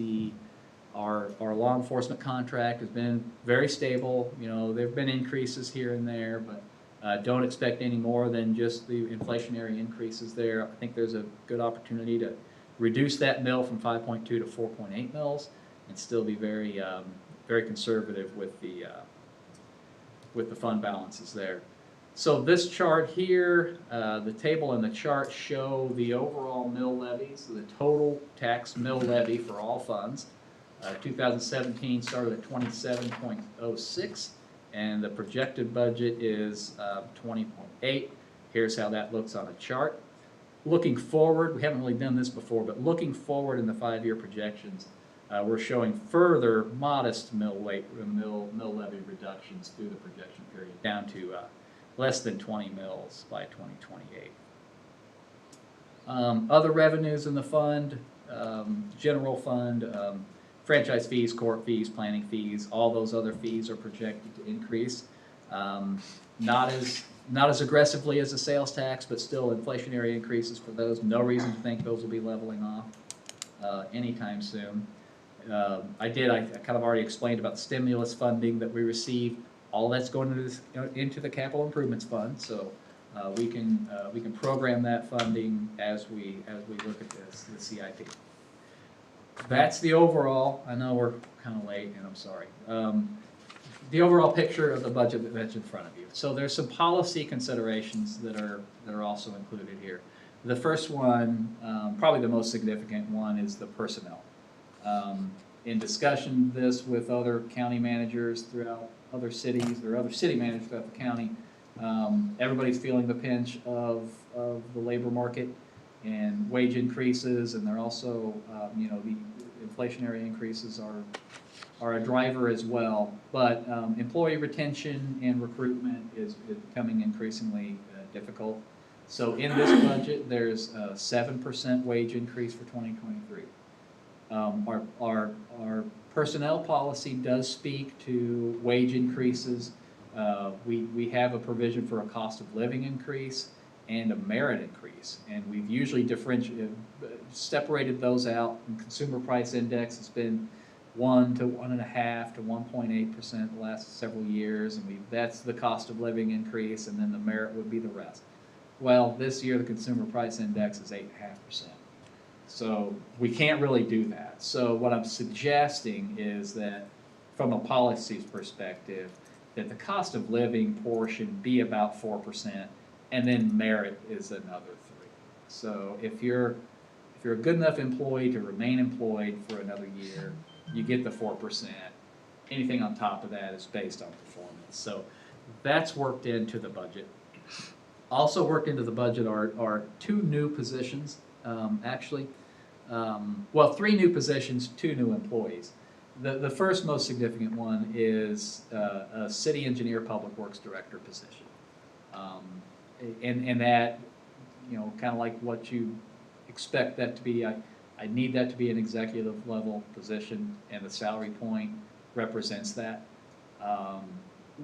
Our law enforcement contract has been very stable. You know, there have been increases here and there, but don't expect any more than just the inflationary increases there. I think there's a good opportunity to reduce that mill from 5.2 to 4.8 mils and still be very, very conservative with the fund balances there. So this chart here, the table and the chart show the overall mill levies, the total tax mill levy for all funds. 2017 started at 27.06, and the projected budget is 20.8. Here's how that looks on a chart. Looking forward, we haven't really done this before, but looking forward in the 5-year projections, we're showing further modest mill levy reductions through the projection period, down to less than 20 mils by 2028. Other revenues in the fund, general fund, franchise fees, court fees, planning fees, all those other fees are projected to increase. Not as aggressively as the sales tax, but still inflationary increases for those. No reason to think those will be leveling off anytime soon. I kind of already explained about the stimulus funding that we received. All that's going into the capital improvements fund, so we can program that funding as we look at this, the CIP. That's the overall. I know we're kind of late, and I'm sorry. The overall picture of the budget that's in front of you. So there's some policy considerations that are also included here. The first one, probably the most significant one, is the personnel. In discussion this with other county managers throughout other cities, or other city managers throughout the county, everybody's feeling the pinch of the labor market and wage increases, and they're also, the inflationary increases are a driver as well. But employee retention and recruitment is becoming increasingly difficult. So in this budget, there's a 7% wage increase for 2023. Our personnel policy does speak to wage increases. We have a provision for a cost of living increase and a merit increase, and we've usually separated those out. And consumer price index has been 1 to 1.5 to 1.8% the last several years, and that's the cost of living increase, and then the merit would be the rest. Well, this year the consumer price index is 8.5%. So we can't really do that. So what I'm suggesting is that from a policies perspective, that the cost of living portion be about 4%, and then merit is another 3%. So if you're a good enough employee to remain employed for another year, you get the 4%. Anything on top of that is based on performance. So that's worked into the budget. Also worked into the budget are 2 new positions, actually. 3 new positions, 2 new employees. The first most significant one is a city engineer public works director position. And that, kind of like what you expect that to be, I need that to be an executive level position, and the salary point represents that.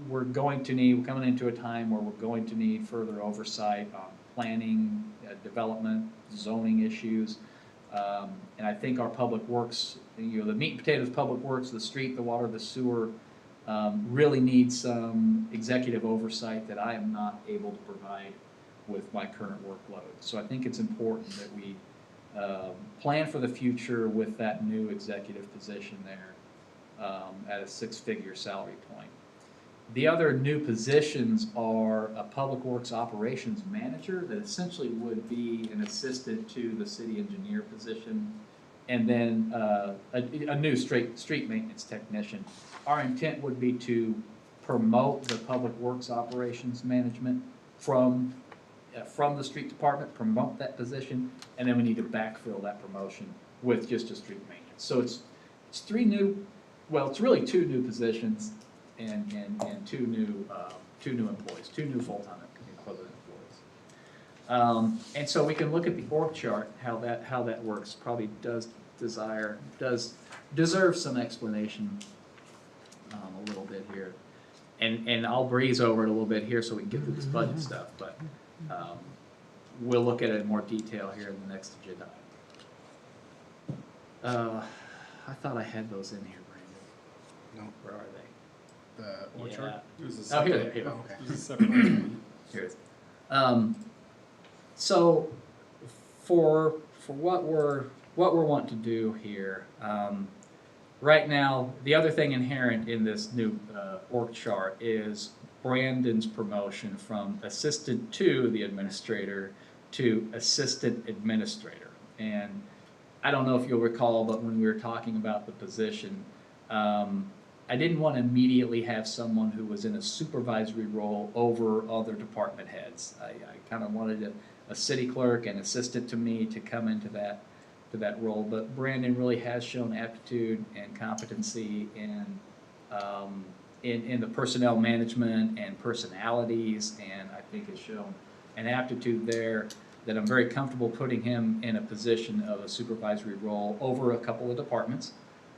We're coming into a time where we're going to need further oversight on planning, development, zoning issues. And I think our public works, the meat and potatoes public works, the street, the water, the sewer, really need some executive oversight that I am not able to provide with my current workload. So I think it's important that we plan for the future with that new executive position there at a 6-figure salary point. The other new positions are a public works operations manager that essentially would be an assistant to the city engineer position, and then a new street maintenance technician. Our intent would be to promote the public works operations management from the street department, promote that position, and then we need to backfill that promotion with just a street maintenance. So it's three new, well, it's really two new positions and two new employees, two new full-time equivalent employees. And so we can look at the org chart, how that works, probably does deserve some explanation a little bit here. And I'll breeze over it a little bit here so we can get through this budget stuff, but we'll look at it in more detail here in the next agenda. I thought I had those in here, Brandon. No. Where are they? The org Yeah. chart? It was a Oh, here, separate, here. Oh, okay. it was a separate one. Here it is. So for what we're wanting to do here, right now, the other thing inherent in this new org chart is Brandon's promotion from assistant to the administrator to assistant administrator. And I don't know if you'll recall, but when we were talking about the position, I didn't want to immediately have someone who was in a supervisory role over other department heads. I kind of wanted a city clerk and assistant to me to come into that role, but Brandon really has shown aptitude and competency in the personnel management and personalities, and I think has shown an aptitude there that I'm very comfortable putting him in a position of a supervisory role over a couple of departments.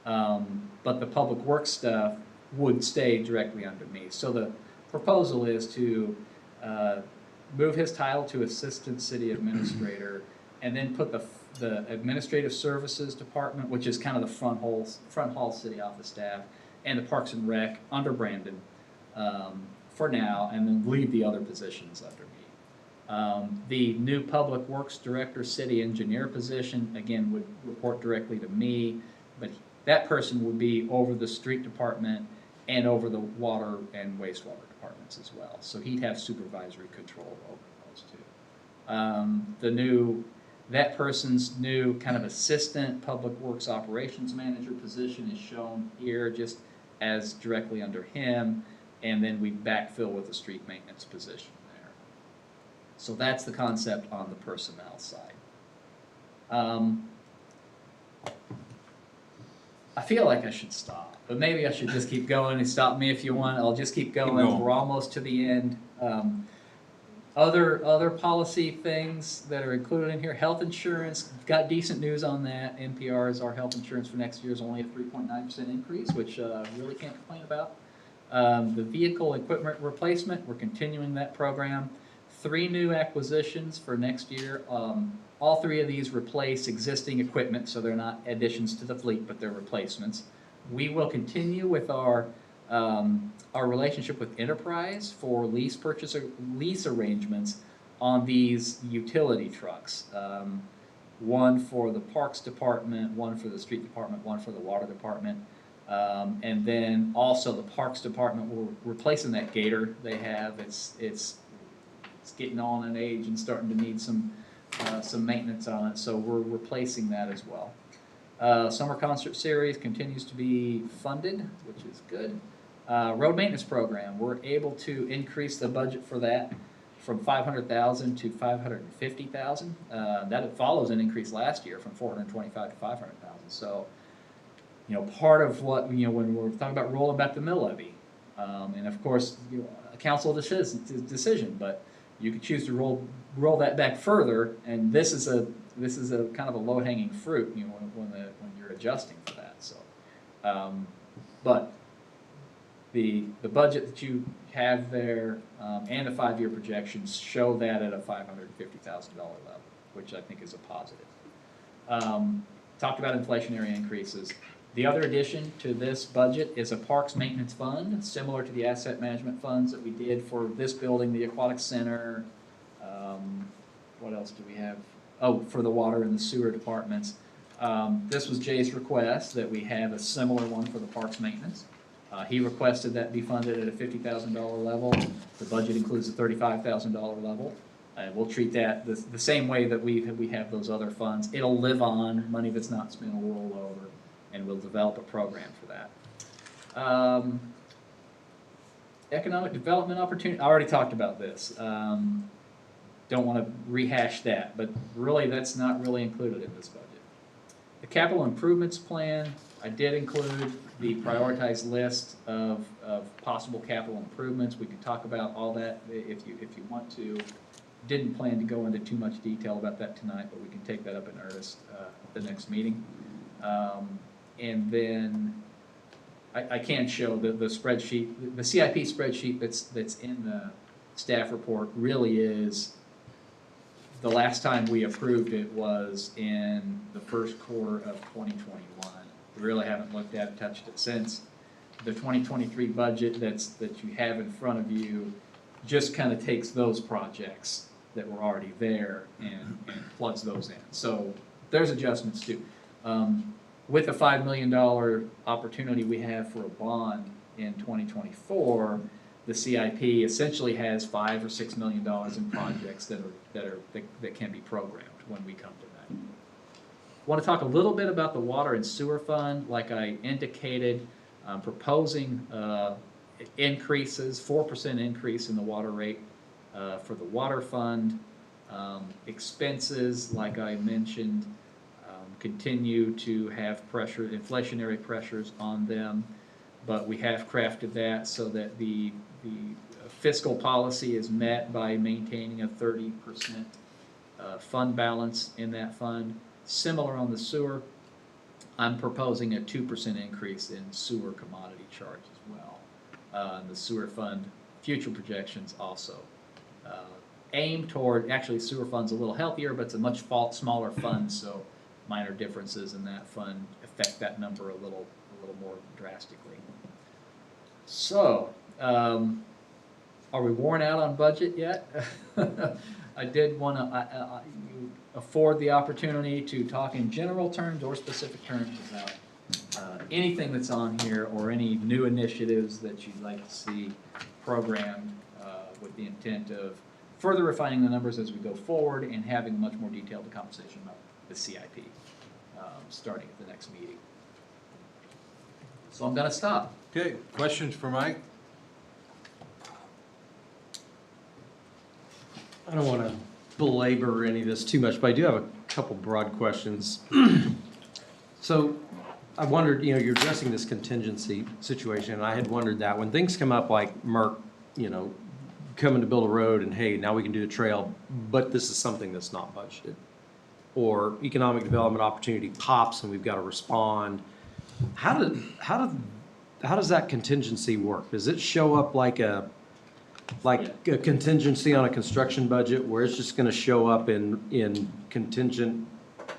But the public works stuff would stay directly under me. So the proposal is to move his title to Assistant City Administrator, and then put the Administrative Services Department, which is kind of the front hall city office staff, and the Parks and Rec under Brandon for now, and then leave the other positions under me. The new Public Works Director, City Engineer position, again, would report directly to me, but that person would be over the street department and over the water and wastewater departments as well. So he'd have supervisory control over those two. That person's new kind of assistant public works operations manager position is shown here just as directly under him, and then we backfill with the street maintenance position there. So that's the concept on the personnel side. I feel like I should stop, but maybe I should just keep going, and stop me if you want. I'll just keep going. going. We're almost to the end. Other policy things that are included in here, health insurance, got decent news on that. NPR's, our health insurance for next year is only a 3.9% increase, which really can't complain about. The vehicle equipment replacement, we're continuing that program. 3 new acquisitions for next year. All 3 of these replace existing equipment, so they're not additions to the fleet, but they're replacements. We will continue with our relationship with Enterprise for lease arrangements on these utility trucks. One for the Parks Department, one for the Street Department, one for the Water Department. And then also the Parks Department, we're replacing that Gator they have. It's getting on in age and starting to need some maintenance on it, so we're replacing that as well. Summer concert series continues to be funded, which is good. Road maintenance program, we're able to increase the budget for that from $500,000 to $550,000. That follows an increase last year from $425,000 to $500,000. So, part of what when we're talking about rolling back the mill levy, and of course, a council decision, but you could choose to roll that back further, and this is a kind of a low hanging fruit, when you're adjusting for that. So, but the budget that you have there and the 5-year projections show that at a $550,000 level, which I think is a positive. Talked about inflationary increases. The other addition to this budget is a parks maintenance fund, similar to the asset management funds that we did for this building, the aquatic center. What else do we have? Oh, for the water and the sewer departments. This was Jay's request that we have a similar one for the parks maintenance. He requested that be funded at a $50,000 level. The budget includes a $35,000 level. We'll treat that the same way that we have those other funds. It'll live on. Money that's not spent will roll over, and we'll develop a program for that. Economic development opportunity, I already talked about this. Don't want to rehash that, but really, that's not really included in this budget. The capital improvements plan, I did include the prioritized list of possible capital improvements. We could talk about all that if you want to. Didn't plan to go into too much detail about that tonight, but we can take that up in earnest at the next meeting. And then I can show the spreadsheet, the CIP spreadsheet that's in the staff report really is, the last time we approved it was in the first quarter of 2021. We really haven't looked at it, touched it since. The 2023 budget that you have in front of you just kind of takes those projects that were already there and plugs those in. So there's adjustments too. With the $5 million opportunity we have for a bond in 2024, the CIP essentially has $5 or $6 million in projects that can be programmed when we come to that. Want to talk a little bit about the water and sewer fund. Like I indicated, I'm proposing increases, 4% increase in the water rate for the water fund. Expenses, like I mentioned, continue to have pressure, inflationary pressures on them, but we have crafted that so that the fiscal policy is met by maintaining a 30% fund balance in that fund. Similar on the sewer, I'm proposing a 2% increase in sewer commodity charge as well. The sewer fund future projections also aim toward, actually sewer fund's a little healthier, but it's a much smaller fund, so minor differences in that fund affect that number a little more drastically. So, are we worn out on budget yet? I did want to afford the opportunity to talk in general terms or specific terms about anything that's on here or any new initiatives that you'd like to see programmed with the intent of further refining the numbers as we go forward and having a much more detailed conversation about the CIP starting at the next meeting. So I'm going to stop. Okay, questions for Mike? I don't want to belabor any of this too much, but I do have a couple broad questions. So I wondered, you're addressing this contingency situation, and I had wondered that when things come up like Merck, coming to build a road and hey, now we can do the trail, but this is something that's not budgeted. Or economic development opportunity pops and we've got to respond. How does that contingency work? Does it show up like a contingency on a construction budget where it's just going to show up in contingent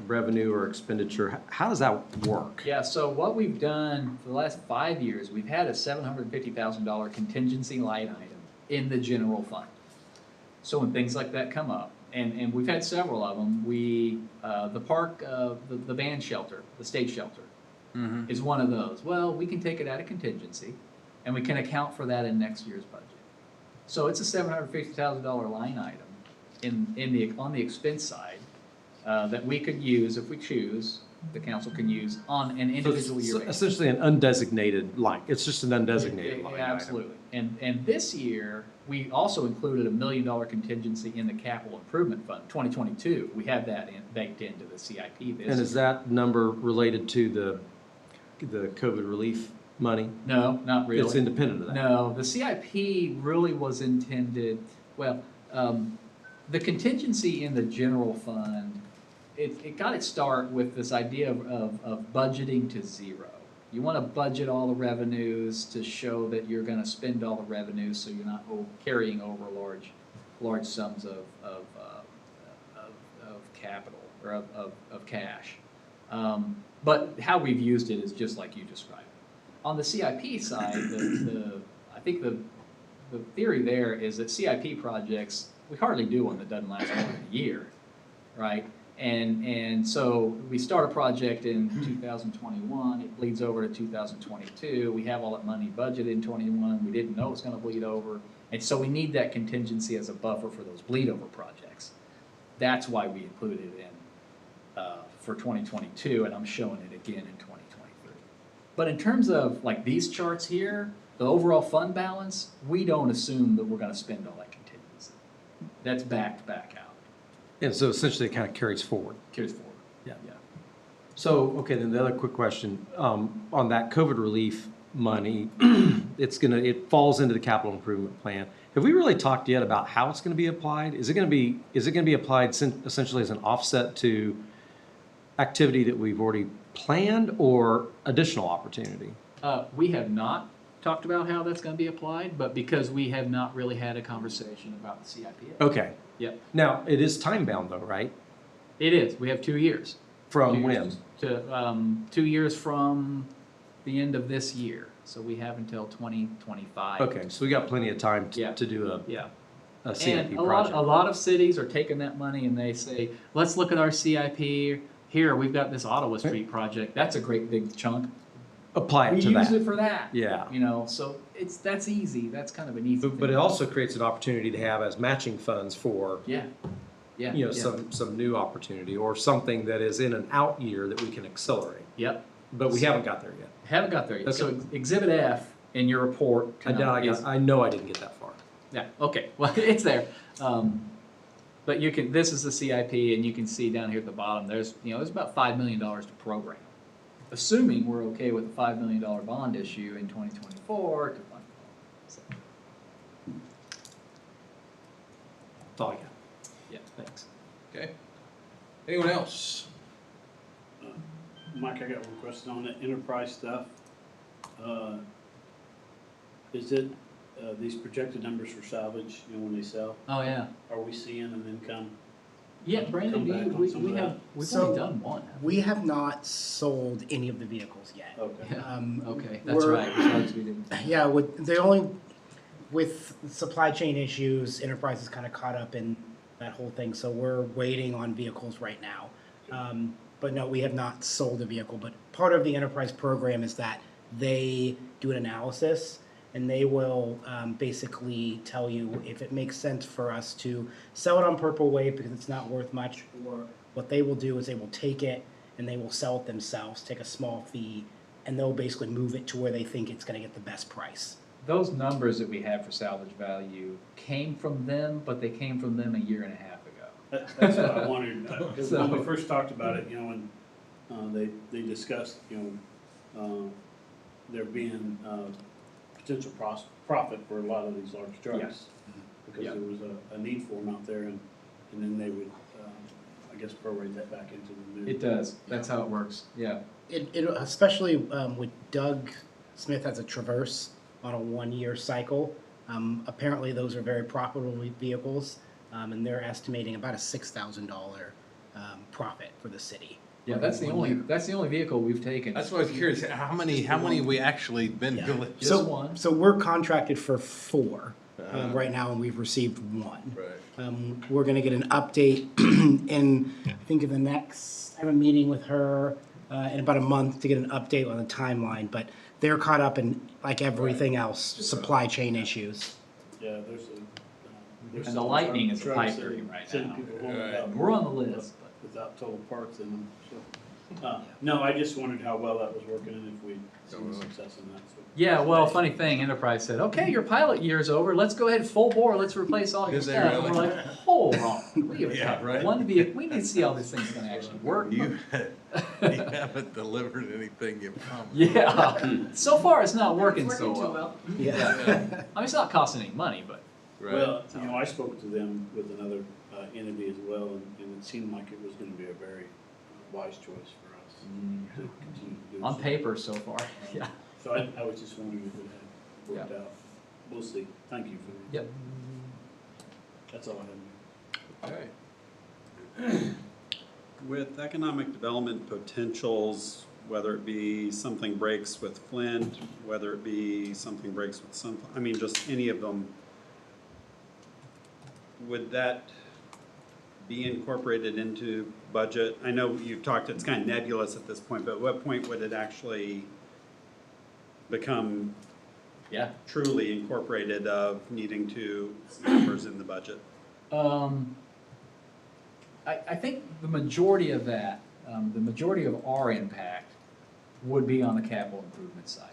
revenue or expenditure? How does that work? Yeah, so what we've done for the last 5 years, we've had a $750,000 contingency line item in the general fund. So when things like that come up, and we've had several of them, the park, the band shelter, the stage shelter, is one of those. Well, we can take it out of contingency, and we can account for that in next year's budget. So it's a $750,000 line item on the expense side that we could use if we choose. The council can use on an individual year basis. Essentially an undesignated line. It's just an undesignated line. Absolutely. And this year, we also included a $1 million contingency in the capital improvement fund, 2022. We have that baked into the CIP this year. And is that number related to the COVID relief money? No, not really. It's independent of that? No, the CIP really was intended, well, the contingency in the general fund, it got its start with this idea of budgeting to zero. You want to budget all the revenues to show that you're going to spend all the revenues, so you're not carrying over large sums of capital or of cash. But how we've used it is just like you described. On the CIP side, I think the theory there is that CIP projects, we hardly do one that doesn't last more than a year, right? And so we start a project in 2021, it bleeds over to 2022, we have all that money budgeted in 21, we didn't know it was going to bleed over, and so we need that contingency as a buffer for those bleed over projects. That's why we included it in for 2022, and I'm showing it again in 2023. But in terms of like these charts here, The overall fund balance, we don't assume that we're gonna spend all that contingency. That's backed back out, And so essentially it kind of carries forward. carries forward. Yeah. Yeah. So, okay, then the other quick question, on that COVID relief money, it falls into the capital improvement plan. Have we really talked yet about how it's gonna be applied? Is it gonna be applied essentially as an offset to activity that we've already planned or additional opportunity? We have not talked about how that's gonna be applied, but because we have not really had a conversation about the CIP. Okay, Yep, now, it is time bound though, right? it is. We have 2 years. From 2 when? years To, 2 years from the end of this year. So we have until 2025. Okay, so we got plenty of time Yeah. to do Yeah. a CIP And project. a lot of cities are taking that money and they say, let's look at our CIP. Here, we've got this Ottawa Street project. That's a great big chunk. Apply We it to use that. it for that. Yeah. You know, so that's easy. That's kind of an easy But it thing. also creates an opportunity to have as matching funds for, Yeah, yeah. you know, yeah. some new opportunity or something that is in an out year that we can accelerate. Yep. But we haven't got there yet. Haven't got there yet. So Okay. Exhibit F in your report. I doubt I know I didn't get that far. Yeah, okay, well, it's there. But you can, this is the CIP, and you can see down here at the bottom, there's about $5 million to program. Assuming we're okay with a $5 million bond issue in 2024 to fund. So, That's all I got. yeah, thanks. Okay. Anyone else? Mike, I got one question on the enterprise stuff. Is it, these projected numbers for salvage, when they sell, Oh, yeah. are we seeing an income? Yeah, Brandon, Come back on we some of that. we've So- only done one. We have not sold any of the vehicles yet. Okay. Yeah, okay, that's we're- right. Besides we didn't- Yeah, with supply chain issues, Enterprise is kind of caught up in that whole thing, so we're waiting on vehicles right now. But no, we have not sold a vehicle, but part of the Enterprise program is that they do an analysis and they will basically tell you if it makes sense for us to sell it on Purple Wave because it's not worth much, or what they will do is they will take it and they will sell it themselves, take a small fee, and they'll basically move it to where they think it's gonna get the best price. Those numbers that we have for salvage value came from them, but they came from them a year and a half ago. That's what I wondered, because when we So- first talked about it, when they discussed, there being potential profit for a lot of these large trucks. Because Yeah. there was a need for them out there, and then they would, I guess, prorate that back into the new. It does. That's how it works. Yeah. It especially with Doug Smith as a Traverse on a 1-year cycle. Apparently, those are very profitable vehicles, and they're estimating about a $6,000 profit for the city. Yeah, that's the only vehicle we've taken. That's why I was curious, how many we actually been Yeah. doing? Just one. So we're contracted for 4 right now, and we've received 1. Right. We're gonna get an update in, I think in the next, I have a meeting with her in about a month to get an update on the timeline, but they're caught up in, like everything else, supply chain issues. Yeah, there's And the some lightning is a trucks pipe that dream right send now. people home Right. without- We're on the list, but. Without total parts in them, so. No, I just wondered how well that was working and if we'd seen success in that, so. Yeah, well, funny thing, Enterprise said, okay, your pilot year's over, let's go ahead full bore, let's replace all your Did they stuff. And we're really? like, hold on, we have Yeah, got right. one vehicle, we need to see how this thing's gonna actually work. You haven't delivered anything you promised. Yeah, so far it's not working so well. Yeah. I mean, it's not costing any money, but, Right. Well, I spoke to them with another entity as well, and it seemed like it was gonna be a very wise choice for us to continue to do. on so. paper so far, yeah. So I was just wondering if it had worked out. We'll see. Thank you for that. Yep. That's all I have. Okay. With economic development potentials, whether it be something breaks with Flint, whether it be something breaks with just any of them, would that be incorporated into budget? I know you've talked, it's kind of nebulous at this point, but at what point would it actually become Yeah. truly incorporated of needing to numbers in the budget? I think the majority of that, the majority of our impact would be on the capital improvement side.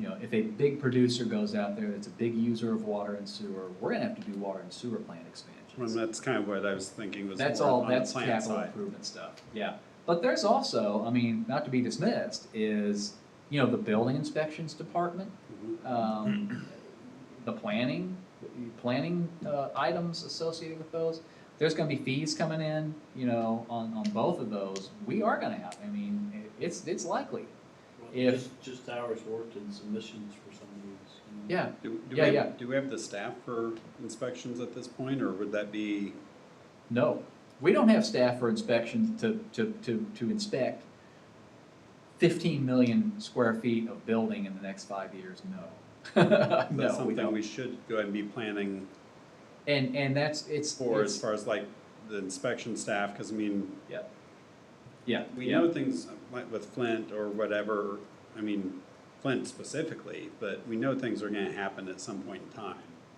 you know, if a big producer goes out there that's a big user of water and sewer, we're gonna have to do water and sewer plant Well, expansions. that's kind of what I was thinking was That's more all, on the that's plant capital side. improvement stuff, yeah. But there's also, I mean, not to be dismissed, is, you know, the building inspections department, the planning items associated with those. There's gonna be fees coming in, you know, on both of those. We are gonna have, I mean, it's likely. If, Just hours worked and submissions for some of these. yeah, Do Yeah, we- yeah. Do we have the staff for inspections at this point, or would that be, no, we don't have staff for inspections to inspect 15 million square feet of building in the next 5 years, no. that's No, we something don't. we should go ahead and be planning And that's, for as far as like the inspection staff? Because I mean, yeah, we yeah. know things like with Flint or whatever, I mean, Flint specifically, but we know things are gonna happen at some point in time.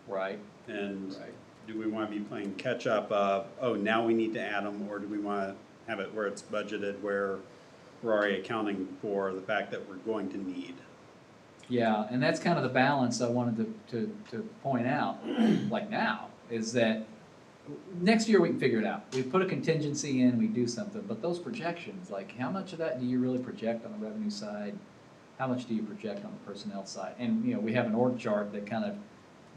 Right, And right. do we wanna be playing catch up of, oh, now we need to add them, or do we wanna have it where it's budgeted, where we're already accounting for the fact that we're going to need? Yeah, and that's kind of the balance I wanted to point out, like now, is that next year we can figure it out. We put a contingency in, we do something, but those projections, like how much of that do you really project on the revenue side? How much do you project on the personnel side? And, you know, we have an org chart that kind of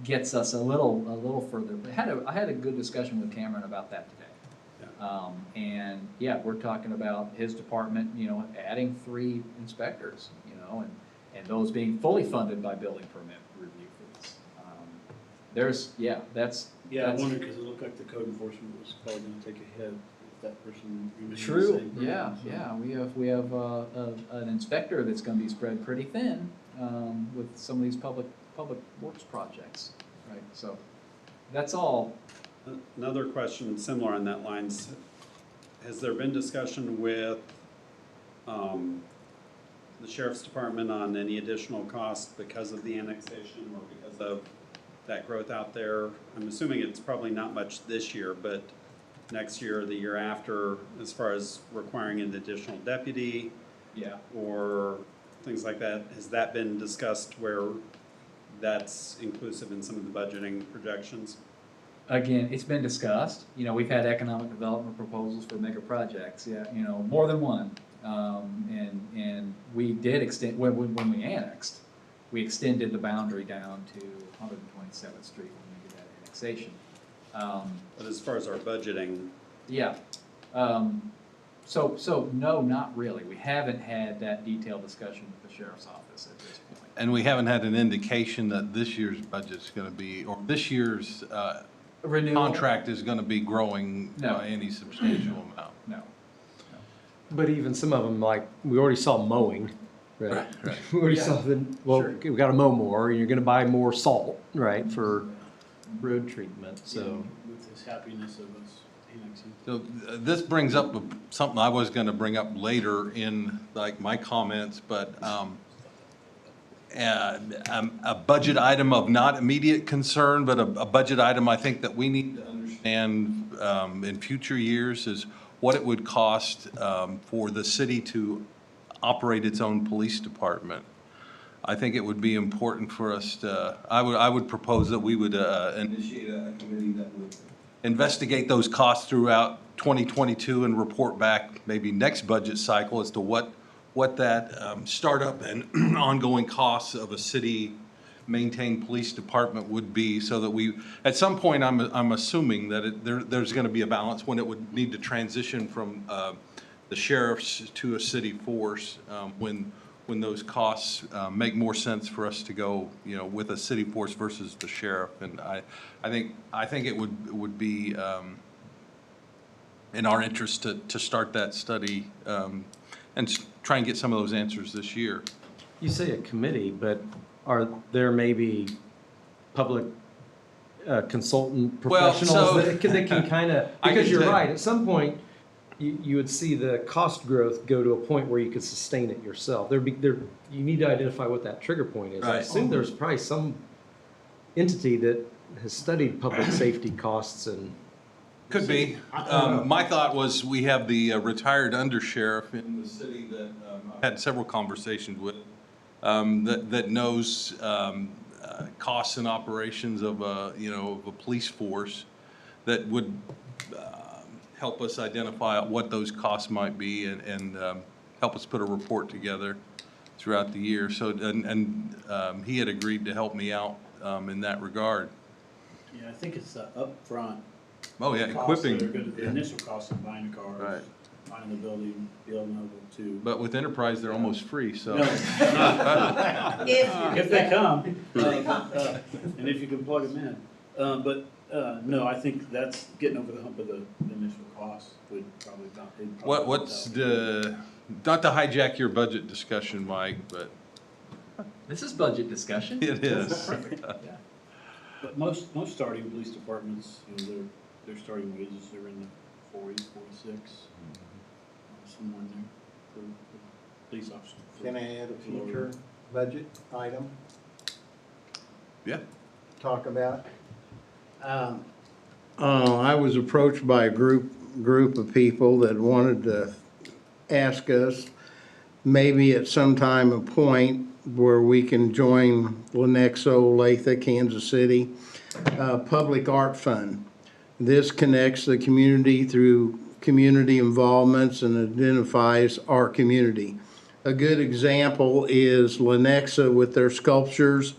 gets us a little further. But I had a good discussion with Cameron about that today. And yeah, we're talking about his department, you know, adding 3 inspectors, you know, and those being fully funded by building permit review fees. That's. Yeah, I wonder, because it looked like the code enforcement was probably gonna take a hit if that person remained the True, same. yeah, So- yeah, we have an inspector that's gonna be spread pretty thin, with some of these public works projects, right, so, that's all. Another question similar on that lines, has there been discussion with, the sheriff's department on any additional costs because of the annexation or because of that growth out there? I'm assuming it's probably not much this year, but next year or the year after, as far as requiring an additional deputy Yeah. or things like that, has that been discussed where that's inclusive in some of the budgeting projections? Again, it's been discussed, you know, we've had economic development proposals for mega projects, yeah, you know, more than one. And we did extend, when we annexed, we extended the boundary down to 127th Street when we did that annexation. But as far as our budgeting, Yeah. So no, not really. We haven't had that detailed discussion with the sheriff's office at this point. And we haven't had an indication that this year's budget's gonna be, or this year's Renewal? contract is gonna be growing No. by any substantial amount. No. But even some of them, like, we already saw mowing, right? We already saw well, Sure. we gotta mow more, and you're gonna buy more salt, right, for road treatment, so. With his happiness of us annexing. So this brings up something I was gonna bring up later in like my comments, but a budget item of not immediate concern, but a budget item I think that we need to understand in future years is what it would cost for the city to operate its own police department. I think it would be important for us to, I would propose that we would initiate a committee that would investigate those costs throughout 2022 and report back maybe next budget cycle as to what that startup and ongoing costs of a city-maintained police department would be, so that we, at some point, I'm assuming that there's going to be a balance when it would need to transition from the sheriff's to a city force, when those costs make more sense for us to go, you know, with a city force versus the sheriff. And I think it would be in our interest to start that study and try and get some of those answers this year. You say a committee, but are there maybe public consultant Well, professionals so- that can kind of, I because can you're tell- right, at some point, you would see the cost growth go to a point where you could sustain it yourself. You need to identify what that trigger point is. I Right. assume there's probably some entity that has studied public safety costs and. Could be. My thought was, we have the retired undersheriff in the city that I've had several conversations with. that knows costs and operations of a, of a police force that would help us identify what those costs might be and help us put a report together throughout the year. So, and he had agreed to help me out in that regard. Yeah, I think it's the upfront. Oh, yeah, costs that equipping. are good, the initial cost of buying a car. Right. Buying the building, building over to. But with Enterprise, they're almost free, so. No. If they come, and if you can plug them in. No, I think that's getting over the hump of the initial cost would probably not. What's the, not to hijack your budget discussion, Mike, but This is budget discussion. it is. Yeah. But most starting police departments, their starting wages are in the 40s, 46, somewhere in there for police officers. Can I add a future budget item? Yeah. Talk about? I was approached by a group of people that wanted to ask us, maybe at some time a point where we can join Lenexo, Olathe, Kansas City, Public Art Fund. This connects the community through community involvements and identifies our community. A good example is Lenexa with their sculptures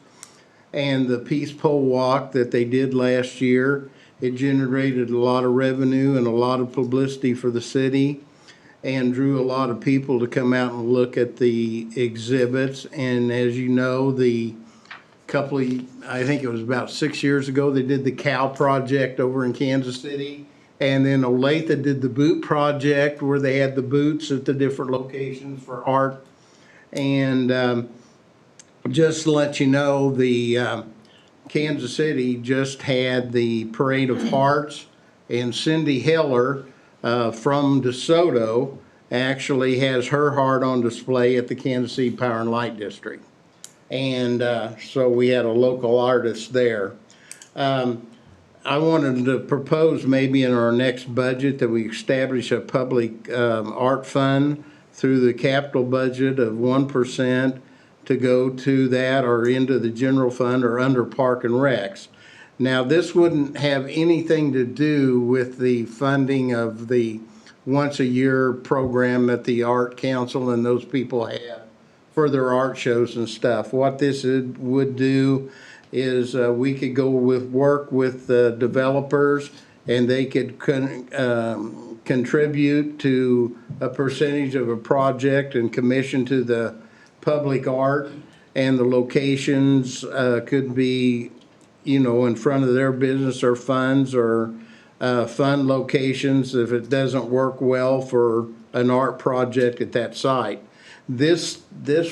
and the Peace Pole Walk that they did last year. It generated a lot of revenue and a lot of publicity for the city and drew a lot of people to come out and look at the exhibits. And as you know, I think it was about 6 years ago, they did the Cow Project over in Kansas City. And then Olathe did the Boot Project where they had the boots at the different locations for art. And just to let you know, the Kansas City just had the Parade of Hearts, and Cindy Heller from DeSoto actually has her heart on display at the Kansas City Power and Light District. And so we had a local artist there. I wanted to propose maybe in our next budget that we establish a public art fund through the capital budget of 1% to go to that or into the general fund or under Park and Recs. Now, this wouldn't have anything to do with the funding of the once-a-year program that the Art Council and those people have for their art shows and stuff. What this would do is we could go work with developers, and they could contribute to a percentage of a project and commission to the public art, and the locations could be, in front of their business or funds or fund locations if it doesn't work well for an art project at that site. This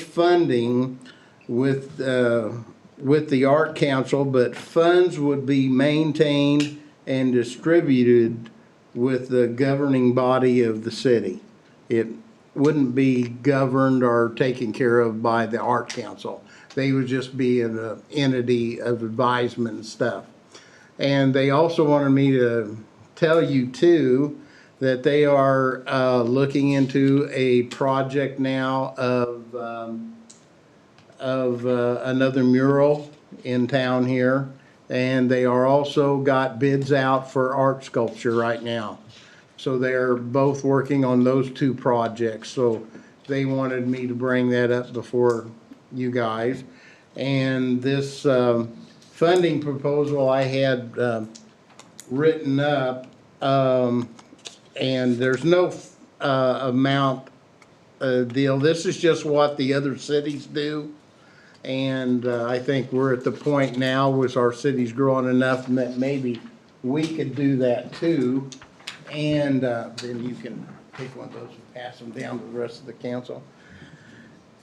funding with the Art Council, but funds would be maintained and distributed with the governing body of the city. It wouldn't be governed or taken care of by the Art Council. They would just be an entity of advisement and stuff. And they also wanted me to tell you too that they are looking into a project now of another mural in town here. And they are also got bids out for art sculpture right now. So they're both working on those two projects. So they wanted me to bring that up before you guys. And this funding proposal I had written up, and there's no amount deal. This is just what the other cities do. And I think we're at the point now with our cities growing enough that maybe we could do that too. And then you can take one of those and pass them down to the rest of the council.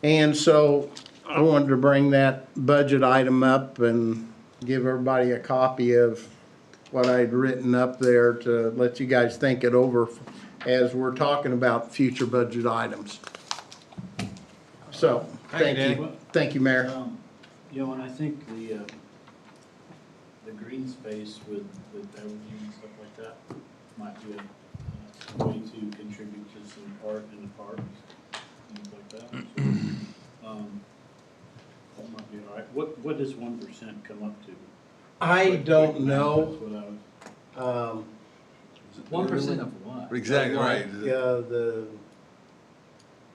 And so I wanted to bring that budget item up and give everybody a copy of what I'd written up there to let you guys think it over as we're talking about future budget items. So, thank you. Thank you, Mayor. And I think the green space with everything and stuff like that might be a way to contribute to some art in the parks, things like that. So, What does 1% come up to? I don't know. That's what I was. 1% of what? Exactly, right. The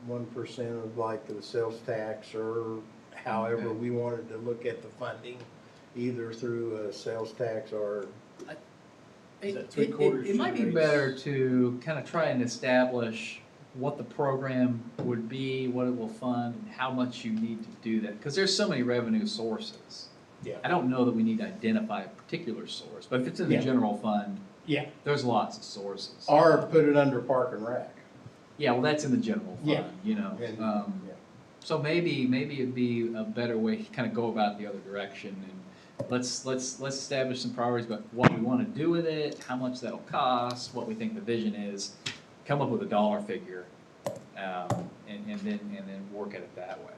1% of like the sales tax or however we wanted to look at the funding, either through a sales tax or, Is that It three-quarters might be raise? better to kind of try and establish what the program would be, what it will fund, and how much you need to do that, because there's so many revenue sources. Yeah. I don't know that we need to identify a particular source, but if it's in the Yeah. general fund, yeah, there's lots of sources. or put it under Park and Rec. Yeah, well, that's in the general Yeah. fund, you know. And- yeah. So maybe it'd be a better way to kind of go about the other direction, and let's establish some priorities about what we want to do with it, how much that'll cost, what we think the vision is, come up with a dollar figure, and then work at it that way.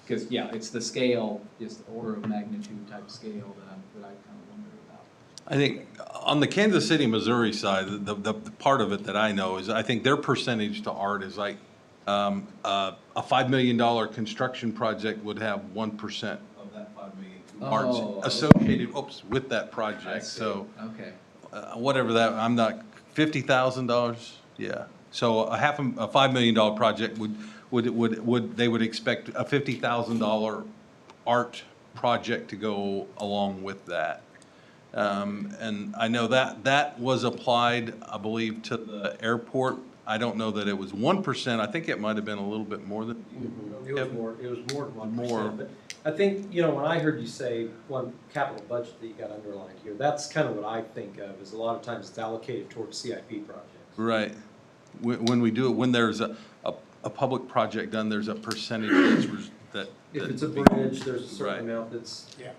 Because yeah, it's the scale, it's the order of magnitude type scale that I kind of wonder about. I think on the Kansas City, Missouri side, the part of it that I know is I think their percentage to art is like a $5 million construction project would have 1% of that 5 million arts Oh, okay. associated, with that I project. see. So Okay. whatever that, I'm not, $50,000, yeah. So a $5 million project they would expect a $50,000 art project to go along with that. And I know that was applied, I believe, to the airport. I don't know that it was 1%. I think it might have been a little bit more than. It was more than More. 1%. But I think, when I heard you say one capital budget that you got underlined here, that's kind of what I think of, is a lot of times it's allocated towards CIP projects. Right. When we do it, when there's a public project done, there's a percentage that. If it's a bridge, there's a certain Right. amount that's, Yeah.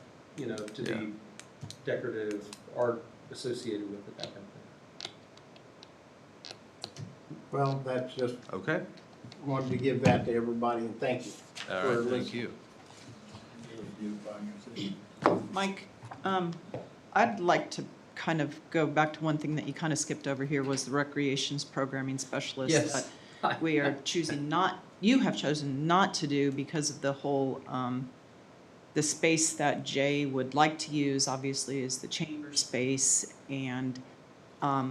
to be decorative art associated with it, that kind of thing. Well, that's just, Okay, wanted to give that to everybody and thank you. all for right, thank listening. you. Beautifying your city. Mike, I'd like to kind of go back to one thing that you kind of skipped over here was the recreations programming specialist. Yes. That we are you have chosen not to do because of the whole, the space that Jay would like to use, obviously, is the chamber space. And I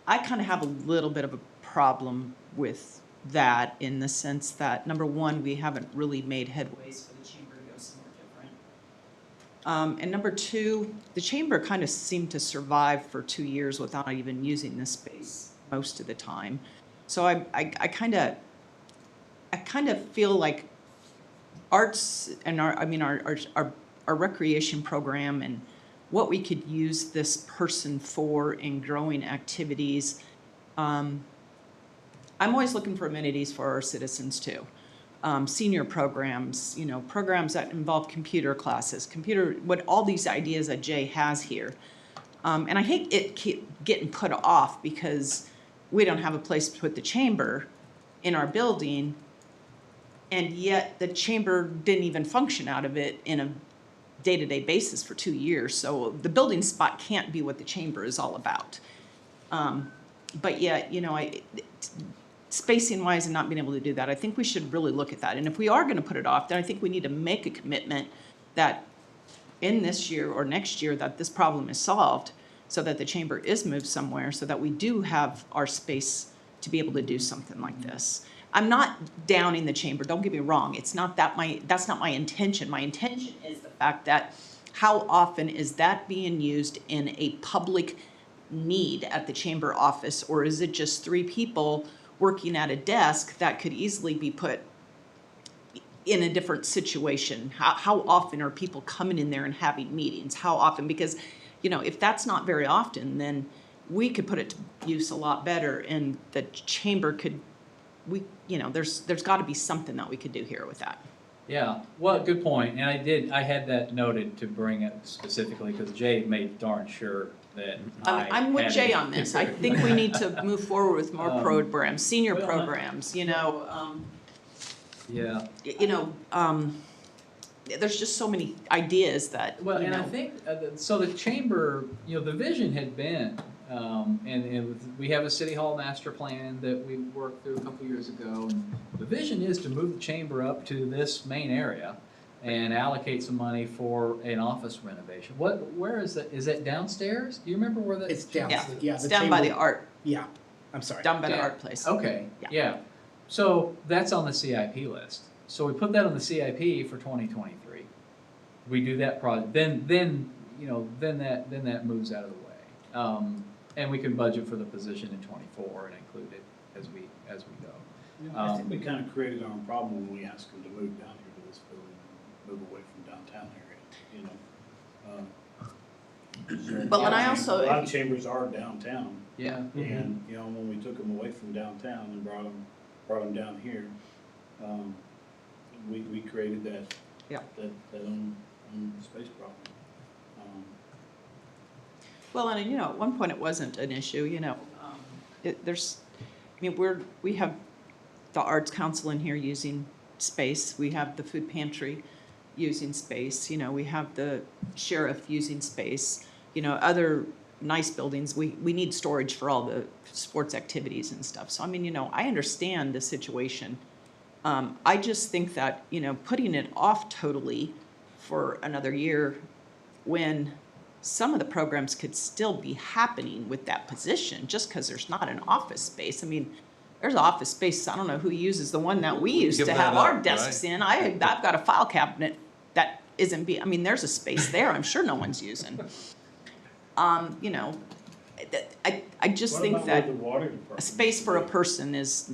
kind of have a little bit of a problem with that in the sense that, number one, we haven't really made headways for the chamber to go somewhere different. And number two, the chamber kind of seemed to survive for 2 years without even using this space most of the time. So I kind of feel like arts and our recreation program and what we could use this person for in growing activities. I'm always looking for amenities for our citizens too. Senior programs, programs that involve computer classes, what all these ideas that Jay has here. And I hate it keep getting put off because we don't have a place to put the chamber in our building, and yet the chamber didn't even function out of it in a day-to-day basis for 2 years. So the building spot can't be what the chamber is all about. But yet, spacing wise and not being able to do that, I think we should really look at that. And if we are going to put it off, then I think we need to make a commitment that in this year or next year that this problem is solved so that the chamber is moved somewhere so that we do have our space to be able to do something like this. I'm not downing the chamber, don't get me wrong. That's not my intention. My intention is the fact that how often is that being used in a public need at the chamber office, or is it just 3 people working at a desk that could easily be put in a different situation? How often are people coming in there and having meetings? How often? Because, if that's not very often, then we could put it to use a lot better, and the chamber could, there's got to be something that we could do here with that. Yeah, well, good point. And I had that noted to bring it specifically because Jay made darn sure that I'm with had Jay it. on this. I think we need to move forward with more programs, senior well, programs, Yeah. There's just so many ideas that, Well, and I think, so the chamber, the vision had been, And we have a city hall master plan that we worked through a couple years ago. And the vision is to move the chamber up to this main area and allocate some money for an office renovation. Where is that? Is that downstairs? Do you remember where that? It's down, Yeah, yeah. it's down by the chamber- art, Yeah, I'm sorry. down by the Yeah. art place. Okay, Yeah. yeah. So that's on the CIP list. So we put that on the CIP for 2023. We do that project, then that moves out of the way. And we can budget for the position in '24 and include it as we go. I think we kind of created our own problem when we asked them to move down here to this building, move away from downtown area, you know? Well, and I A also, lot of chambers are downtown, Yeah. and, you know, when we took them away from downtown and brought them down here, we created that, Yeah. that own space problem. well, and you know, at one point it wasn't an issue, you know. We have the Arts Council in here using space. We have the food pantry using space. You know, we have the sheriff using space. You know, other nice buildings, we need storage for all the sports activities and stuff. So, I mean, you know, I understand the situation. I just think that, you know, putting it off totally for another year when some of the programs could still be happening with that position, just because there's not an office space. I mean, there's office space, I don't know who uses the one that we used Give to that have our up, desks right? in. I've got a file cabinet that isn't I mean, there's a space there I'm sure no one's using. You know, I just What think about that where the water department a space for a person is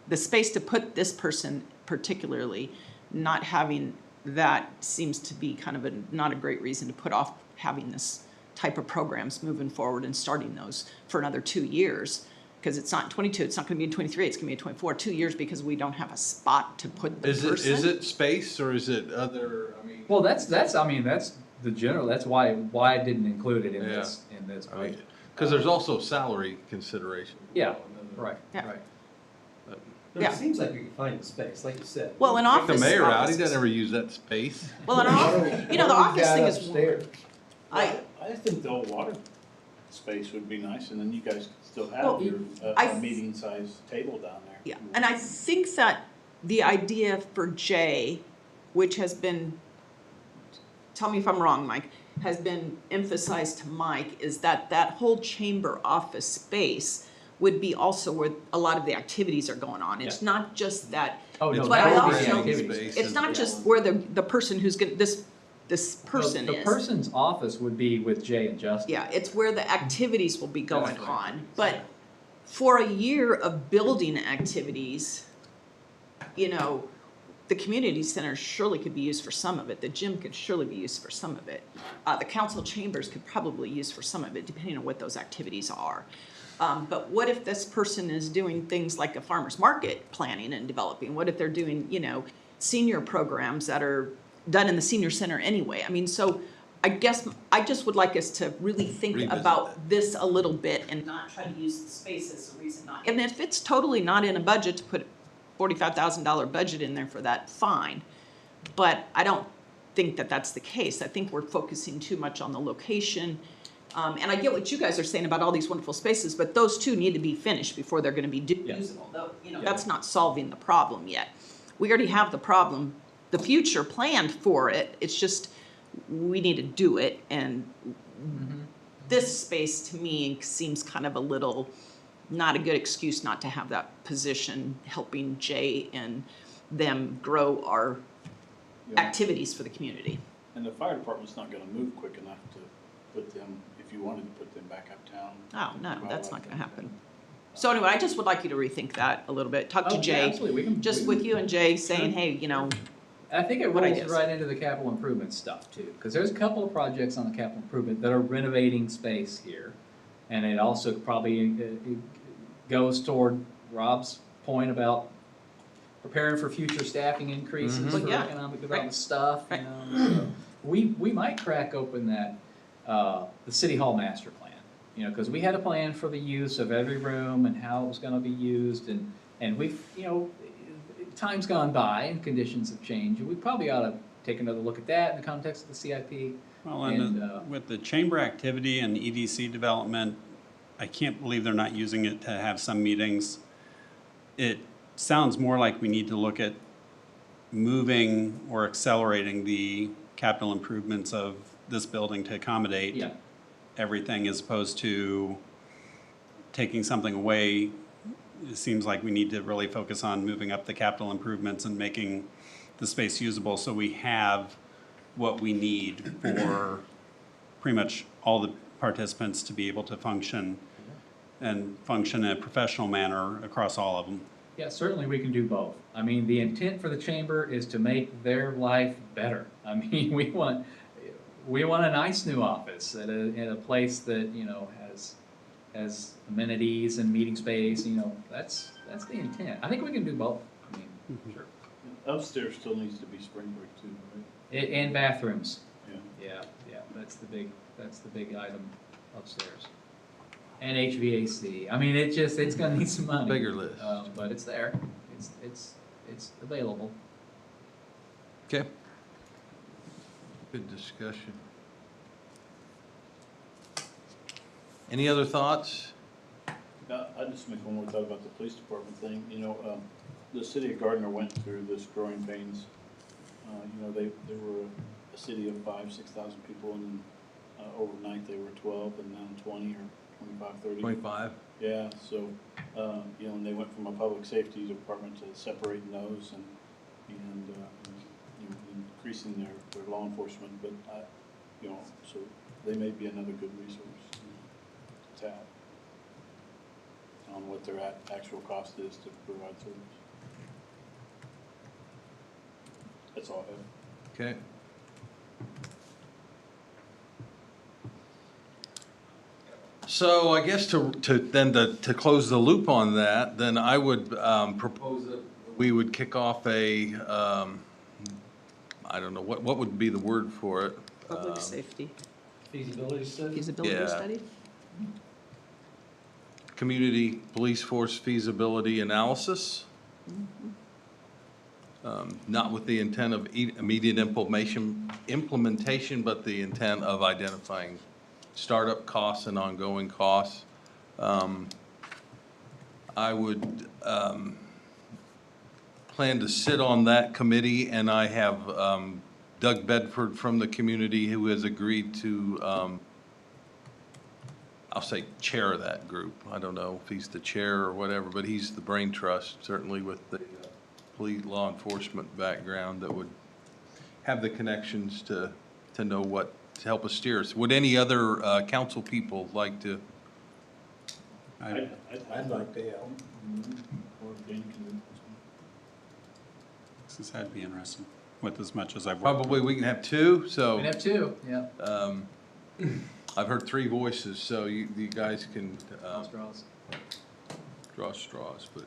the space to put this person particularly, not having that seems to be kind of not a great reason to put off having this type of programs moving forward and starting those for another 2 years. Because it's not in 22, it's not gonna be in 23, it's gonna be in 24, 2 years because we don't have a spot to put the person. Is it space or is it other, I mean? Well, that's the general, that's why I didn't include it in this budget. Because there's also salary consideration. Yeah, right, Yeah. right. But Yeah. it seems like we can find the space, like you said. Well, an Take office. the mayor out, he offices- doesn't ever use that space. Well, an office, you know, the office thing is. I think the old water space would be nice, and then you guys could still Well, have your, I- a meeting-sized table down there. Yeah, and I think that the idea for Jay, which has been, tell me if I'm wrong, Mike, has been emphasized to Mike, is that that whole chamber office space would be also where a lot of the activities are going on. It's not just that, Oh, no, But I that would be also- the activities. Space it's is- not just where the person who's gonna, this person The is. person's office would be with Jay and Justin. Yeah, it's where the activities will be going That's right. on, but for a year of building activities, you know, the community center surely could be used for some of it, the gym could surely be used for some of it. The council chambers could probably use for some of it, depending on what those activities are. But what if this person is doing things like a farmer's market planning and developing? What if they're doing, you know, senior programs that are done in the senior center anyway? I mean, so I guess I just would like us to really think Revisit about this a little bit and not try to use the space as a reason not. And if it's totally not in a budget to put $45,000 budget in there for that, fine. But I don't think that that's the case. I think we're focusing too much on the location. And I get what you guys are saying about all these wonderful spaces, but those two need to be finished before they're gonna be Yeah. usable. Though, you know, Yeah. that's not solving the problem yet. We already have the problem, the future planned for it. It's just, we need to do it. And this space to me seems kind of a little, not a good excuse not to have that position, helping Jay and them grow our Yeah. activities for the community. And the fire department's not gonna move quick enough to put them, if you wanted to put them back uptown. Oh, no, that's not gonna happen. So anyway, I just would like you to rethink that a little bit. Talk to Oh, yeah, Jay, absolutely. We can- just we with can- you and Jay saying, hey, you know, I think it What rolls ideas? right into the capital improvement stuff too, because there's a couple of projects on the capital improvement that are renovating space here. And it also probably it goes toward Rob's point about preparing for future staffing increases Well, for yeah, economic development right, stuff, you know. So we might crack open that, the city hall master plan, you know, because we had a plan for the use of every room and how it was gonna be used, and we've, you know, time's gone by and conditions have changed, and we probably ought to take another look at that in the context of the CIP. Well, And, and with the chamber activity and EDC development, I can't believe they're not using it to have some meetings. It sounds more like we need to look at moving or accelerating the capital improvements of this building to accommodate Yeah. everything as opposed to taking something away. It seems like we need to really focus on moving up the capital improvements and making the space usable so we have what we need for pretty much all the participants to be able to function and function in a professional manner across all of them. Yeah, certainly we can do both. I mean, the intent for the chamber is to make their life better. I mean, we want a nice new office at a place that, you know, has amenities and meeting space, you know, that's the intent. I think we can do both. I mean, sure. Upstairs still needs to be sprinkled too, right? And bathrooms. Yeah. Yeah, that's the big item upstairs. And HVAC. I mean, it's gonna need some money. Bigger list. But it's there. It's available. Okay. Good discussion. Any other thoughts? I'd just make one more thought about the police department thing. You know, the city of Gardner went through this growing pains. You know, they were a city of 5,000-6,000 people, and overnight they were 12, and now 20 or 25, 30. 25? Yeah, so, you know, and they went from a public safety department to separating those and you know, increasing their law enforcement, but you know, so they may be another good resource to tap on what their actual cost is to provide service. That's all I have. Okay. So I guess to close the loop on that, then I would propose that we would kick off a, I don't know, what would be the word for it? Public safety, Feasibility study? feasibility Yeah. study? Community police force feasibility analysis. Not with the intent of immediate implementation, but the intent of identifying startup costs and ongoing costs. I would plan to sit on that committee, and I have Doug Bedford from the community who has agreed to, I'll say chair that group. I don't know if he's the chair or whatever, but he's the brain trust, certainly with the police law enforcement background that would have the connections to know what to help us steer us. Would any other council people like to? I'd like to help. Or Dan can. This had to be interesting with as much as I've worked. Probably we can have two, so. We have two, yeah. I've heard three voices, so you guys can Straws. draw straws, but.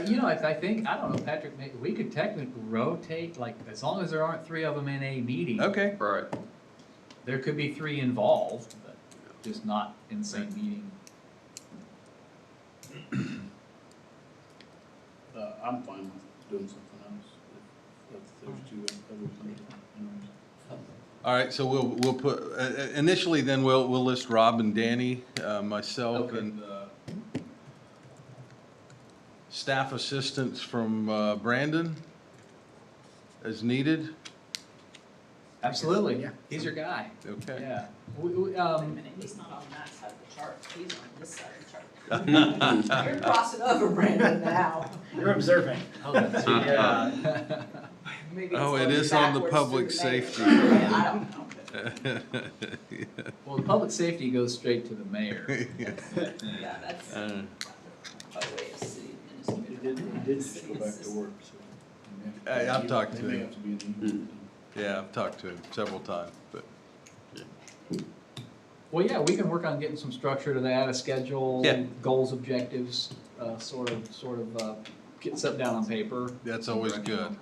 You know, I think, I don't know, Patrick, we could technically rotate, like, as long as there aren't three of them in a meeting. Okay. Right. There could be three involved, but just not in the same meeting. I'm fine with doing something else if there's two others interested. All right, so we'll put, initially then we'll list Rob and Danny, myself Okay. and staff assistance from Brandon as needed. Absolutely, Yeah. he's your guy, Okay. yeah. He's not on that side of the chart, he's on this side of the chart. You're crossing over Brandon now. You're observant. Yeah. Maybe Oh, it's it going is on the backwards public through the mayor. safety. I don't know. Well, the public safety goes straight to the mayor. Yeah, that's by way of city administrator. It did just go back to work, so. Hey, I've talked to They may him. have to be in the meeting. Yeah, I've talked to him several times, but. Well, yeah, we can work on getting some structure to that, a schedule, Yeah. goals, objectives, sort of get something down on paper. That's always good.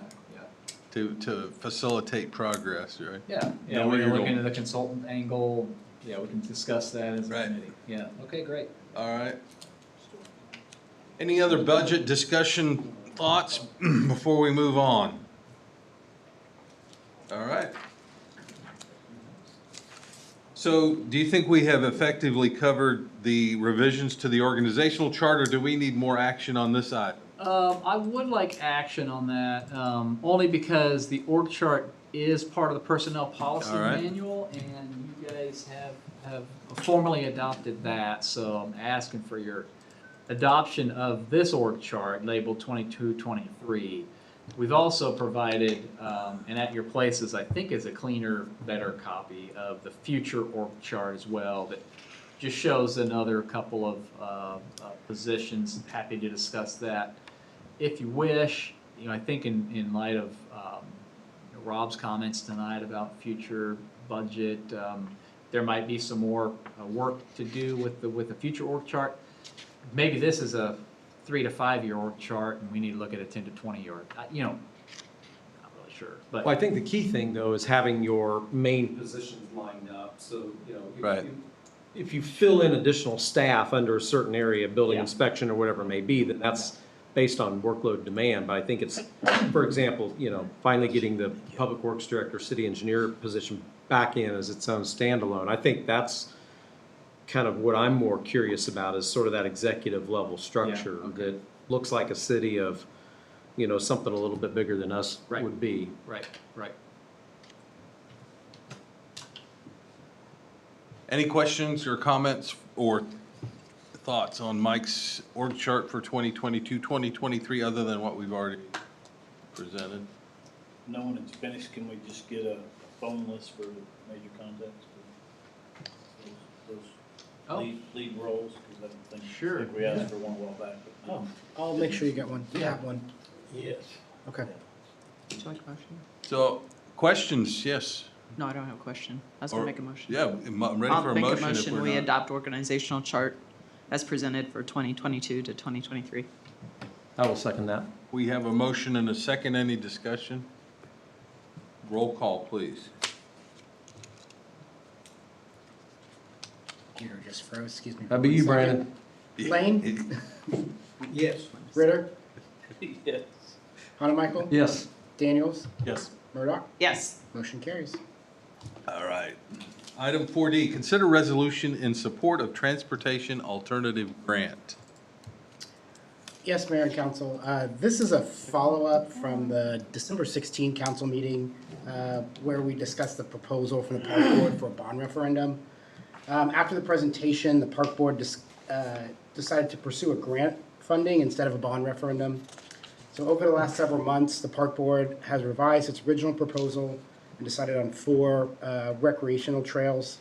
Yeah. To facilitate progress, right? Yeah, Know yeah, where we you're can look going. into the consultant angle, yeah, we can discuss that as a Right. committee, yeah, okay, great. All right. Any other budget discussion thoughts before we move on? All right. So do you think we have effectively covered the revisions to the organizational chart, or do we need more action on this item? I would like action on that, only because the org chart is part of the personnel policy All right. manual, and you guys have formally adopted that, so I'm asking for your adoption of this org chart labeled 2223. We've also provided, and at your places, I think is a cleaner, better copy of the future org chart as well that just shows another couple of positions. Happy to discuss that if you wish. You know, I think in light of Rob's comments tonight about future budget, there might be some more work to do with the future org chart. Maybe this is a 3 to 5 year org chart, and we need to look at a 10 to 20 year. You know, not really sure, but Well, I think the key thing, though, is having your main positions lined up, so, you know. Right. If you fill in additional staff under a certain area, building Yeah. inspection or whatever it may be, then that's based on workload demand. But I think it's, for example, you know, finally getting the Public Works Director, City Engineer position back in as its own standalone. I think that's kind of what I'm more curious about, is sort of that executive level structure that looks like a city of, you know, something a little bit bigger than us Right. would be. right. Any questions or comments or thoughts on Mike's org chart for 2022, 2023, other than what we've already presented? Now when it's finished, can we just get a phone list for major contacts? For Oh. those lead roles, because I don't think, Sure, I think we asked for one a while back. But, I'll make sure you get one. You have one. Yes. Okay. Would you like a motion? So, questions, yes? No, I don't have a question. I was gonna Or- make a motion. Yeah, I'm ready I'll for a make motion if we're we not. adopt organizational chart as presented for 2022 to 2023. I will second that. We have a motion and a second. Any discussion? Roll call, please. Computer just froze, excuse me. for That'd be one you, second. Brandon. Lane? Yes. Ritter? yes. Hanamichael? Yes. Daniels? Yes. Murdoch? Yes. Motion carries. All right. Item 4D, consider resolution in support of transportation alternative grant. Yes, Mayor and Council. This is a follow-up from the December 16 council meeting where we discussed the proposal from the Park Board for a bond referendum. After the presentation, the Park Board decided to pursue a grant funding instead of a bond referendum. So over the last several months, the Park Board has revised its original proposal and decided on 4 recreational trails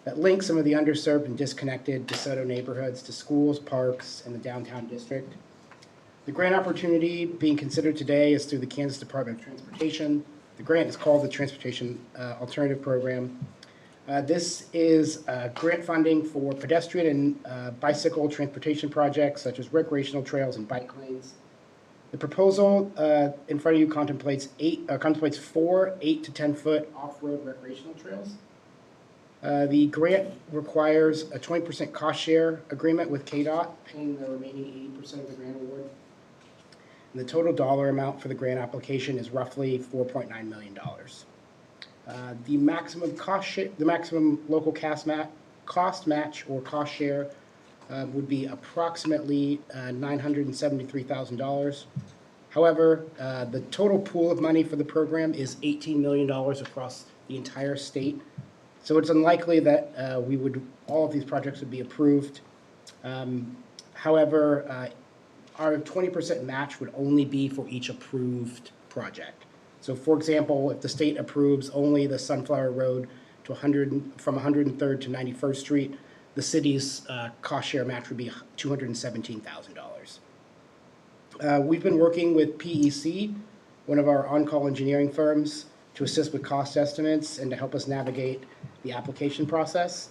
that link some of the underserved and disconnected DeSoto neighborhoods to schools, parks, and the downtown district. The grant opportunity being considered today is through the Kansas Department of Transportation. The grant is called the Transportation Alternative Program. This is grant funding for pedestrian and bicycle transportation projects such as recreational trails and bike lanes. The proposal in front of you contemplates 4 8 to 10 foot off-road recreational trails. The grant requires a 20% cost share agreement with KDOT, paying the remaining 80% of the grant award. And the total dollar amount for the grant application is roughly $4.9 million. The maximum local cost match or cost share would be approximately $973,000. However, the total pool of money for the program is $18 million across the entire state. So it's unlikely that all of these projects would be approved. However, our 20% match would only be for each approved project. So for example, if the state approves only the Sunflower Road to from 103rd to 91st Street, the city's cost share match would be $217,000. We've been working with PEC, one of our on-call engineering firms, to assist with cost estimates and to help us navigate the application process.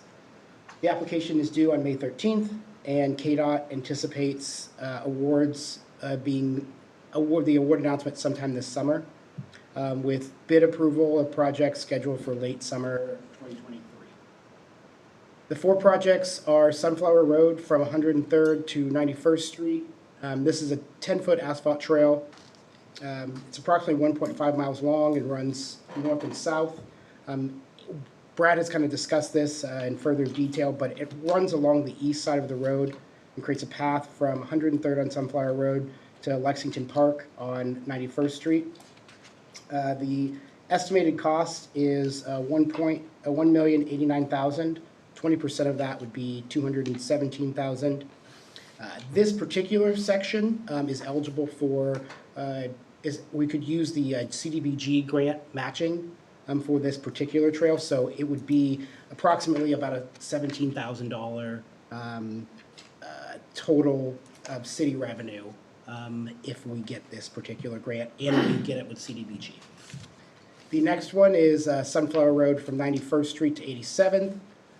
The application is due on May 13th, and KDOT anticipates the award announcement sometime this summer, with bid approval of projects scheduled for late summer 2023. The 4 projects are Sunflower Road from 103rd to 91st Street. This is a 10-foot asphalt trail. It's approximately 1.5 miles long and runs north and south. Brad has kind of discussed this in further detail, but it runs along the east side of the road and creates a path from 103rd on Sunflower Road to Lexington Park on 91st Street. The estimated cost is $1,089,000. 20% of that would be $217,000. This particular section is eligible for, we could use the CDBG grant matching for this particular trail, so it would be approximately about a $17,000 total of city revenue if we get this particular grant and we get it with CDBG. The next one is Sunflower Road from 91st Street to 87th.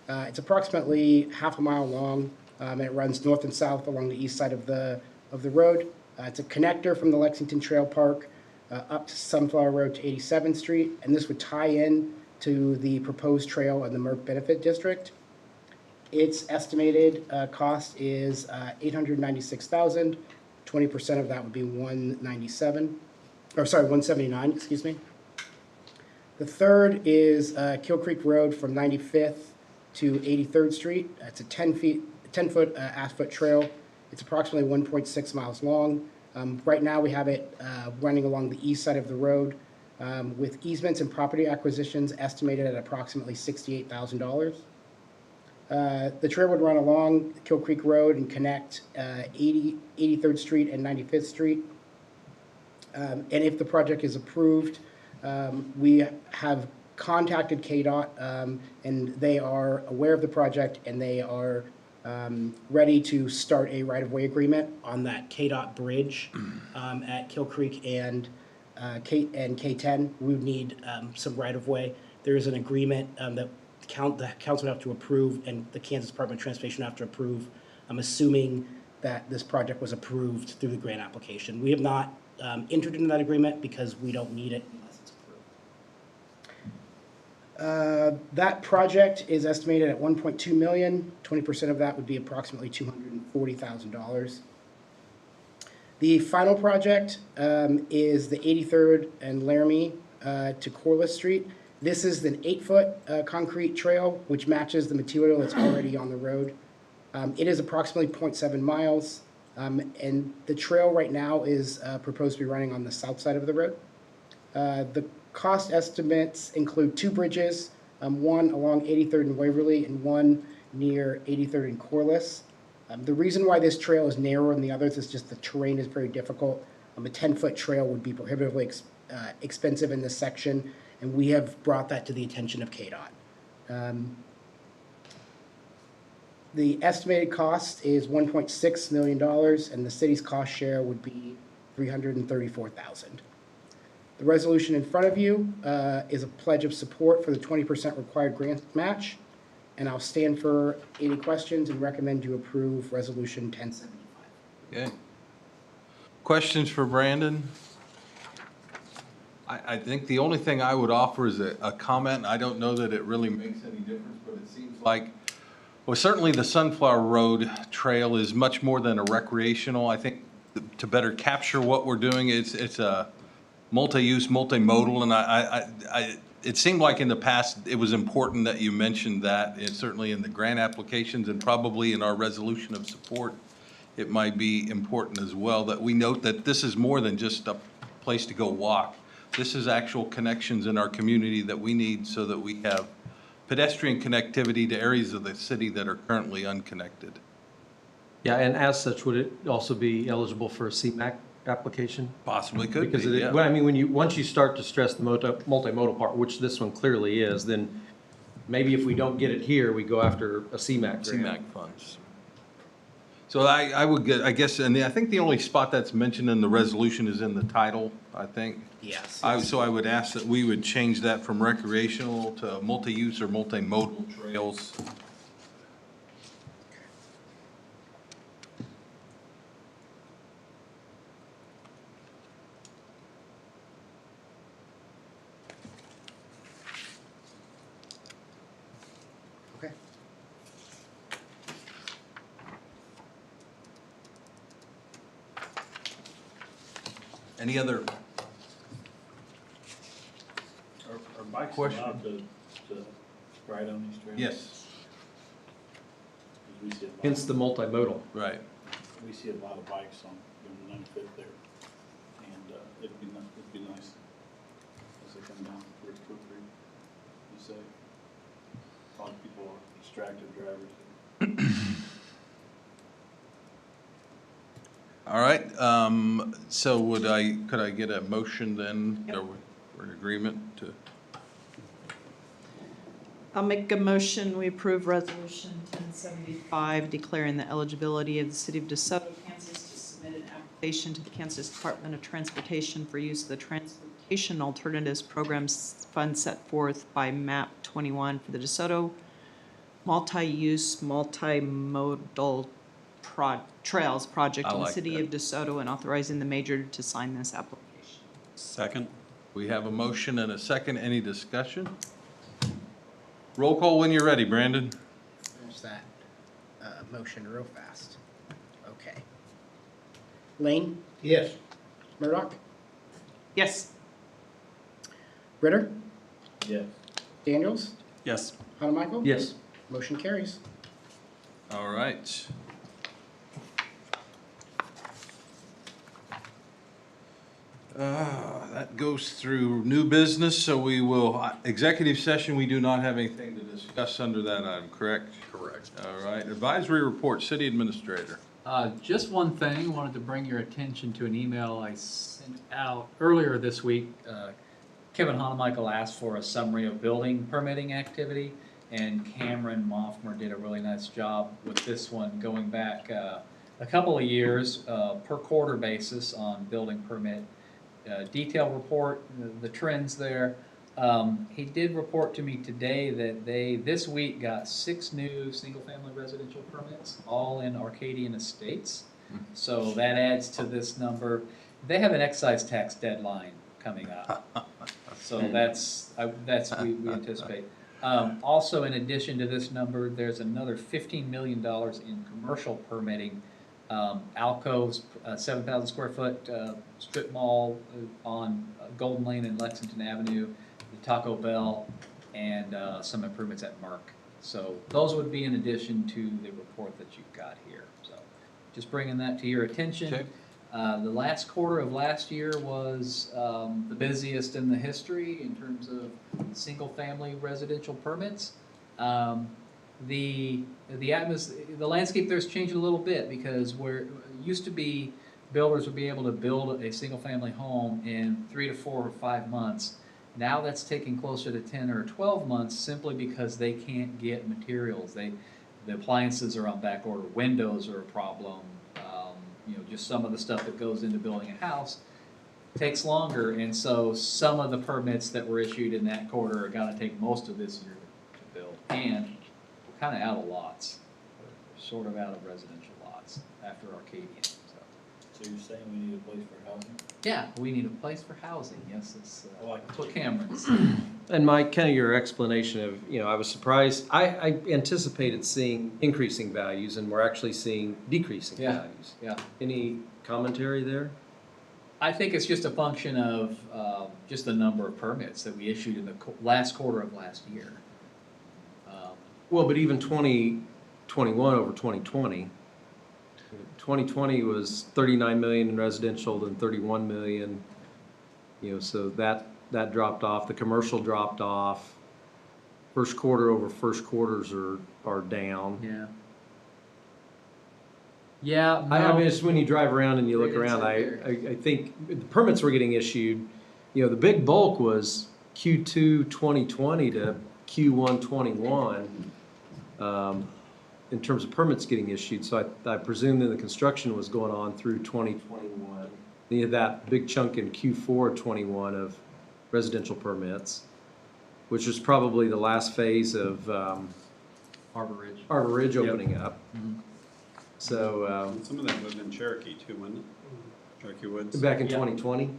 It's approximately half a mile long, and it runs north and south along the east side of the road. It's a connector from the Lexington Trail Park up to Sunflower Road to 87th Street, and this would tie in to the proposed trail in the Merck Benefit District. Its estimated cost is $896,000. 20% of that would be $179, excuse me. The third is Killcreek Road from 95th to 83rd Street. It's a 10-foot asphalt trail. It's approximately 1.6 miles long. Right now we have it running along the east side of the road with easements and property acquisitions estimated at approximately $68,000. The trail would run along Killcreek Road and connect 83rd Street and 95th Street. And if the project is approved, we have contacted KDOT and they are aware of the project and they are ready to start a right-of-way agreement on that KDOT bridge at Killcreek and K10. We would need some right-of-way. There is an agreement that the council would have to approve and the Kansas Department of Transportation would have to approve. I'm assuming that this project was approved through the grant application. We have not entered into that agreement because we don't need it unless it's approved. That project is estimated at $1.2 million. 20% of that would be approximately $240,000. The final project is the 83rd and Laramie to Corliss Street. This is an 8-foot concrete trail which matches the material that's already on the road. It is approximately 0.7 miles. And the trail right now is proposed to be running on the south side of the road. The cost estimates include 2 bridges, one along 83rd and Waverly and one near 83rd and Corliss. The reason why this trail is narrower than the others is just the terrain is very difficult. A 10-foot trail would be prohibitively expensive in this section, and we have brought that to the attention of KDOT. The estimated cost is $1.6 million, and the city's cost share would be $334,000. The resolution in front of you is a pledge of support for the 20% required grant match, and I'll stand for any questions and recommend you approve Resolution 1075. Okay. Questions for Brandon? I think the only thing I would offer is a comment. I don't know that it really makes any difference, but it seems like, well, certainly the Sunflower Road Trail is much more than a recreational. I think to better capture what we're doing, it's a multi-use, multimodal, and it seemed like in the past it was important that you mentioned that. It's certainly in the grant applications and probably in our resolution of support, it might be important as well that we note that this is more than just a place to go walk. This is actual connections in our community that we need so that we have pedestrian connectivity to areas of the city that are currently unconnected. Yeah, and as such, would it also be eligible for a CMAQ application? Possibly could be, Because yeah. well, I mean, once you start to stress the multimodal part, which this one clearly is, then maybe if we don't get it here, we go after a CMAQ grant. CMAQ funds. So I would get, I guess, and I think the only spot that's mentioned in the resolution is in the title, I think. Yes. So I would ask that we would change that from recreational to multi-use or multimodal trails. Okay. Any other? Are bikes Question. allowed to ride on these trails? Yes, 'Cause we see a lot, Hence the multimodal. right. we see a lot of bikes on, 95th there. And, it'd be nice as they come down towards Killcreek, you say. A lot of people are distracted drivers. All right, so could I get a motion then? Yep. Are we- we're in agreement to, I'll make a motion, we approve resolution 1075, declaring the eligibility of the city of DeSoto, Kansas to submit an application to the Kansas Department of Transportation for use of the Transportation Alternatives Programs Fund set forth by MAP 21 for the DeSoto Multi-Use, Multimodal Trails Project I in the like city that. of DeSoto and authorizing the major to sign this application. Second? we have a motion and a second, any discussion? Roll call when you're ready, Brandon. There's that motion real fast. Okay. Lane, Yes. Murdoch, Yes. Ritter, Yes. Daniels, Yes. Hanamichael? Yes. Motion carries. All right. That goes through new business, so we will, executive session, we do not have anything to discuss under that item, correct? Correct. All right, advisory report, city administrator. Just one thing, wanted to bring your attention to an email I sent out earlier this week. Kevin Hanamichael asked for a summary of building permitting activity, and Cameron Moffmer did a really nice job with this one, going back a couple of years per quarter basis on building permit detail report, the trends there. He did report to me today that they, this week, got 6 new single-family residential permits, all in Arcadian Estates. So that adds to this number. They have an excise tax deadline coming up. So we anticipate. Also, in addition to this number, there's another $15 million in commercial permitting. Alcoves, 7,000 square foot strip mall on Golden Lane and Lexington Avenue, the Taco Bell, and some improvements at Merck. So those would be in addition to the report that you've got here. So just bringing that to your attention. Okay. The last quarter of last year was the busiest in the history in terms of single-family residential permits. The landscape there's changed a little bit, because where it used to be builders would be able to build a single-family home in 3 to 4 or 5 months. Now that's taking closer to 10 or 12 months, simply because they can't get materials. The appliances are on back order. Windows are a problem. Just some of the stuff that goes into building a house takes longer, and so some of the permits that were issued in that quarter are gonna take most of this year to build. And we're kinda out of lots. We're sort of out of residential lots after Arcadian, so. So you're saying we need a place for housing? Yeah, we need a place for housing, yes, it's, I like that's what Cameron said. And Mike, kind of your explanation of, I was surprised, I anticipated seeing increasing values, and we're actually seeing decreasing Yeah. values. Yeah. Any commentary there? I think it's just a function of just the number of permits that we issued in the last quarter of last year. Well, but even 2021 over 2020. 2020 was 39 million in residential, then 31 million. So that dropped off. The commercial dropped off. First quarter over first quarters are down. Yeah. Yeah, I no. mean, it's when you drive around and you look Great around, insight I think the permits were getting issued, the big bulk was Q2 2020 to Q1 21, in terms of permits getting issued. So I presume that the construction was going on through 2021. Then you had that big chunk in Q4 21 of residential permits, which was probably the last phase of Harbor Ridge. Harbor Ridge Yep. opening up. Mhm. So Some of that was in Cherokee too, wasn't it? Cherokee Woods? back in Yeah. 2020,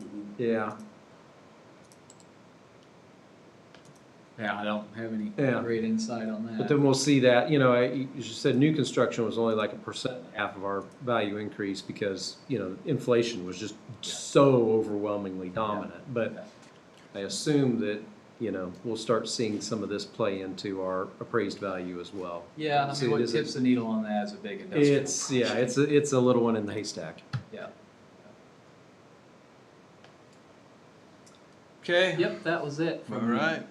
Mhm. yeah. Yeah, I don't have any Yeah. great insight on that. But then we'll see that, you just said new construction was only like 1.5% of our value increase, because, inflation was just so overwhelmingly dominant. But I assume that you know, we'll start seeing some of this play into our appraised value as well. Yeah, I So mean, it what is a- tips the needle on that is a big industrial. It's a little one in the haystack. Yeah. Okay. Yep, that was it. All from me. right.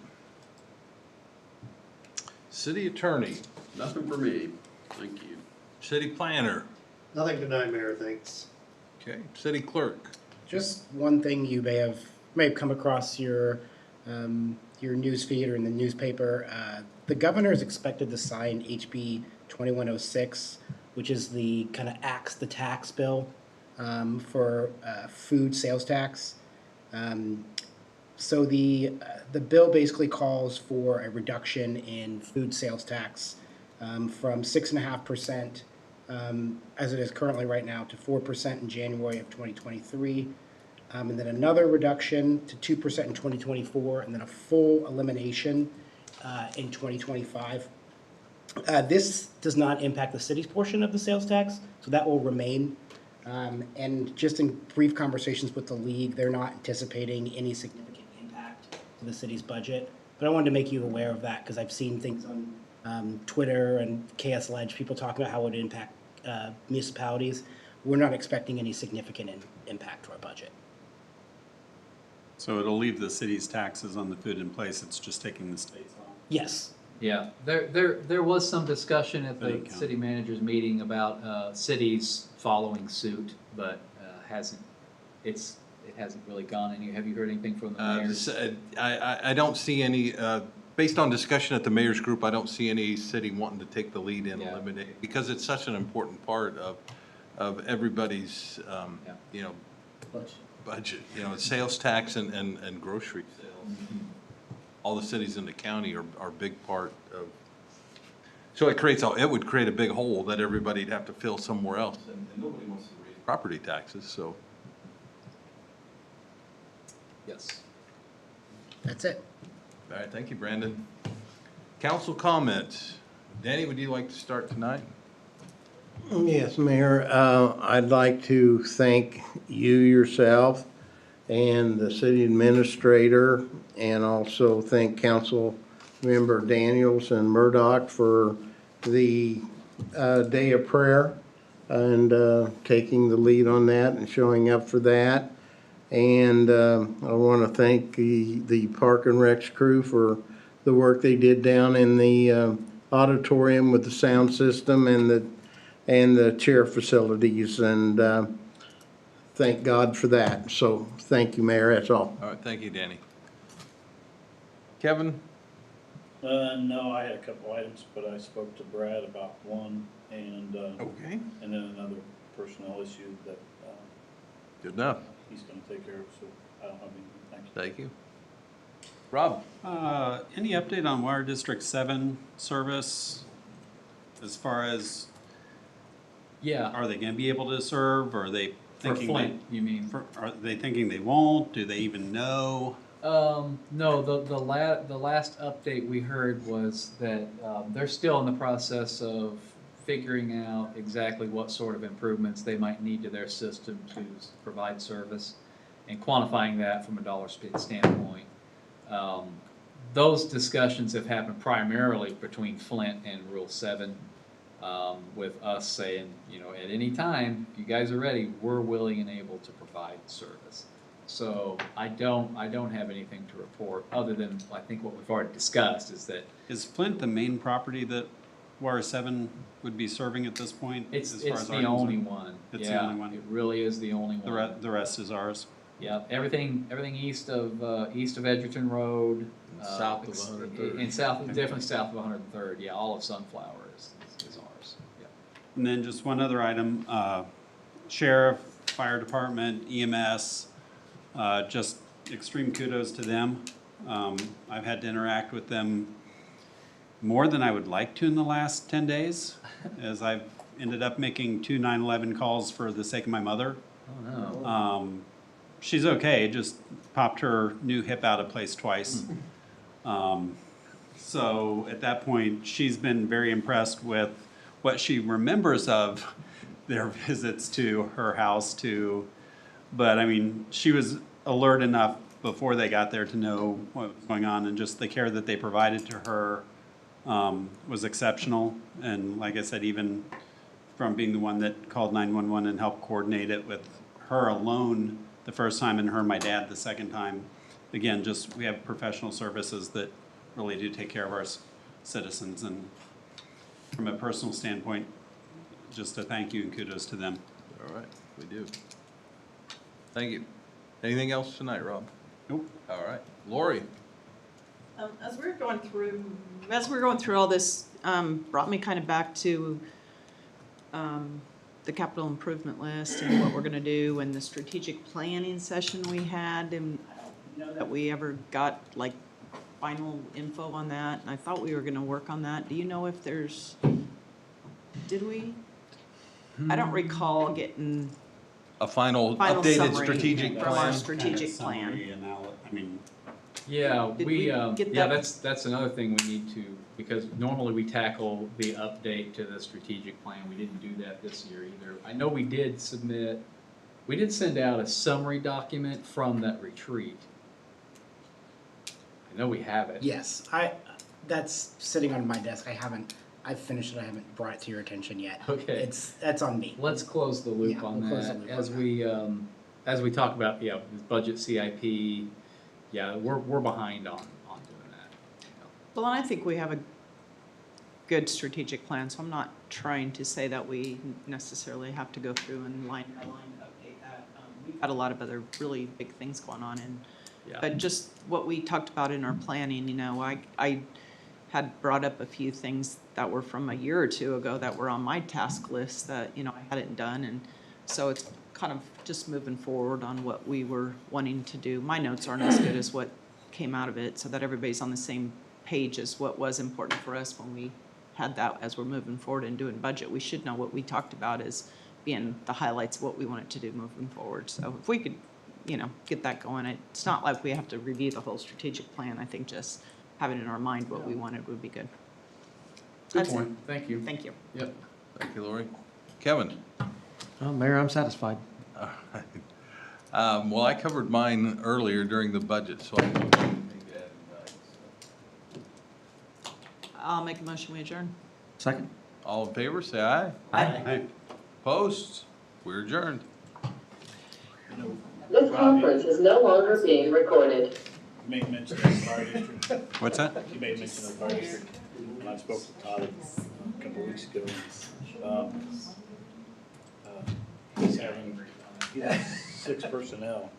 City attorney, Nothing for me. Thank you. city planner, Nothing tonight, Mayor, thanks. okay, city clerk. Just one thing you may have come across your news feed or in the newspaper. The governor is expected to sign HB 2106, which is the kind of axe the tax bill for food sales tax. So the bill basically calls for a reduction in food sales tax from 6.5%, as it is currently right now, to 4% in January of 2023, and then another reduction to 2% in 2024, and then a full elimination in 2025. This does not impact the city's portion of the sales tax, so that will remain. And just in brief conversations with the league, they're not anticipating any significant impact to the city's budget. But I wanted to make you aware of that because I've seen things on Twitter and KS Ledge, people talking about how it would impact municipalities. We're not expecting any significant impact to our budget. So it'll leave the city's taxes on the food in place, it's just taking the state's off. Yes. Yeah, there was some discussion at There you the go. city managers meeting about cities following suit, but it hasn't really gone any. Have you heard anything from the mayors? I don't see any, based on discussion at the mayor's group, I don't see any city wanting to take the lead and Yeah. eliminate, because it's such an important part of everybody's, you know, budget, you know, sales tax and grocery sales. All the cities in the county are a big part of, so it would create a big hole that everybody'd have to fill somewhere else, and nobody wants to raise property taxes, so. Yes. That's it. All right, thank you, Brandon. Council comments. Danny, would you like to start tonight? Yes, Mayor, I'd like to thank you yourself and the city administrator, and also thank Council Member Daniels and Murdoch for the day of prayer and taking the lead on that and showing up for that. And I want to thank the Park and Recs crew for the work they did down in the auditorium with the sound system and the chair facilities, and thank God for that. So thank you, Mayor, that's all. All right, thank you, Danny. Kevin? No, I had a couple items, but I spoke to Brad about one, and Okay. and then another personnel issue that Good enough. he's gonna take care of, so I don't have anything, thank you. Thank you. Rob? Any update on Water District 7 service? As far as, Yeah, are they gonna be able to serve, or are they for thinking? Flint, you mean? Are they thinking they won't? Do they even know? No, the last update we heard was that they're still in the process of figuring out exactly what sort of improvements they might need to their system to provide service and quantifying that from a dollar standpoint. Those discussions have happened primarily between Flint and Rule 7, with us saying, you know, at any time, if you guys are ready, we're willing and able to provide service. So I don't have anything to report, other than I think what we've already discussed is that Is Flint the main property that Water 7 would be serving at this point? it's as far as our the only concern? one. It's the Yeah, only one. it really is the only one. The rest is ours. Yeah, everything east of Edgerton Road. South of 103rd. And definitely south of 103rd, yeah, all of Sunflower is ours, yeah. And then just one other item, sheriff, fire department, EMS, just extreme kudos to them. I've had to interact with them more than I would like to in the last 10 days, as I've ended up making 2 911 calls for the sake of my mother. Oh, no. She's okay, just popped her new hip out of place twice. So at that point, she's been very impressed with what she remembers of their visits to her house but I mean, she was alert enough before they got there to know what was going on, and just the care that they provided to her was exceptional. And like I said, even from being the one that called 911 and helped coordinate it with her alone the first time and her and my dad the second time, again, just we have professional services that really do take care of our citizens. And from a personal standpoint, just a thank you and kudos to them. All right, we do. Thank you. Anything else tonight, Rob? Nope. All right, Lori. As we were going through all this, brought me kind of back to the capital improvement list and what we're gonna do, and the strategic planning session we had, and I don't know that we ever got like final info on that, and I thought we were gonna work on that. Do you know if did we? I don't recall getting A final final updated summary strategic from our plan. strategic plan. Summary and I mean, Yeah, Did we, we get yeah, that? that's another thing we need to, because normally we tackle the update to the strategic plan. We didn't do that this year either. I know we did send out a summary document from that retreat. I know we have it. Yes, that's sitting on my desk. I've finished it. I haven't brought it to your attention yet. Okay. That's on me. Let's close the loop Yeah, on we'll close the that. loop on As we talk about, yeah, budget CIP, yeah, we're behind on doing that. Well, and I think we have a good strategic plan, so I'm not trying to say that we necessarily have to go through and line by line update that. We've got a lot of other really big things going on, Yeah. but just what we talked about in our planning, you know, I had brought up a few things that were from a year or two ago that were on my task list that, you know, I hadn't done, and so it's kind of just moving forward on what we were wanting to do. My notes aren't as good as what came out of it, so that everybody's on the same page as what was important for us when we had that as we're moving forward and doing budget. We should know what we talked about as being the highlights of what we wanted to do moving forward. So if we could, you know, get that going, it's not like we have to review the whole strategic plan. I think just having in our mind what we wanted would be good. Good That's it. point. Thank you. Thank you. Yep. Thank you, Lori. Kevin? Mayor, I'm satisfied. All right. Well, I covered mine earlier during the budget, so I don't make that I'll make a motion, we adjourn. Second? All in favor, say aye. Hey. Opposed? We're adjourned. This conference is no longer being recorded. You made mention of the fire district. What's that? You made mention of the fire district. When I spoke to Todd a couple of weeks ago, he's having 6 personnel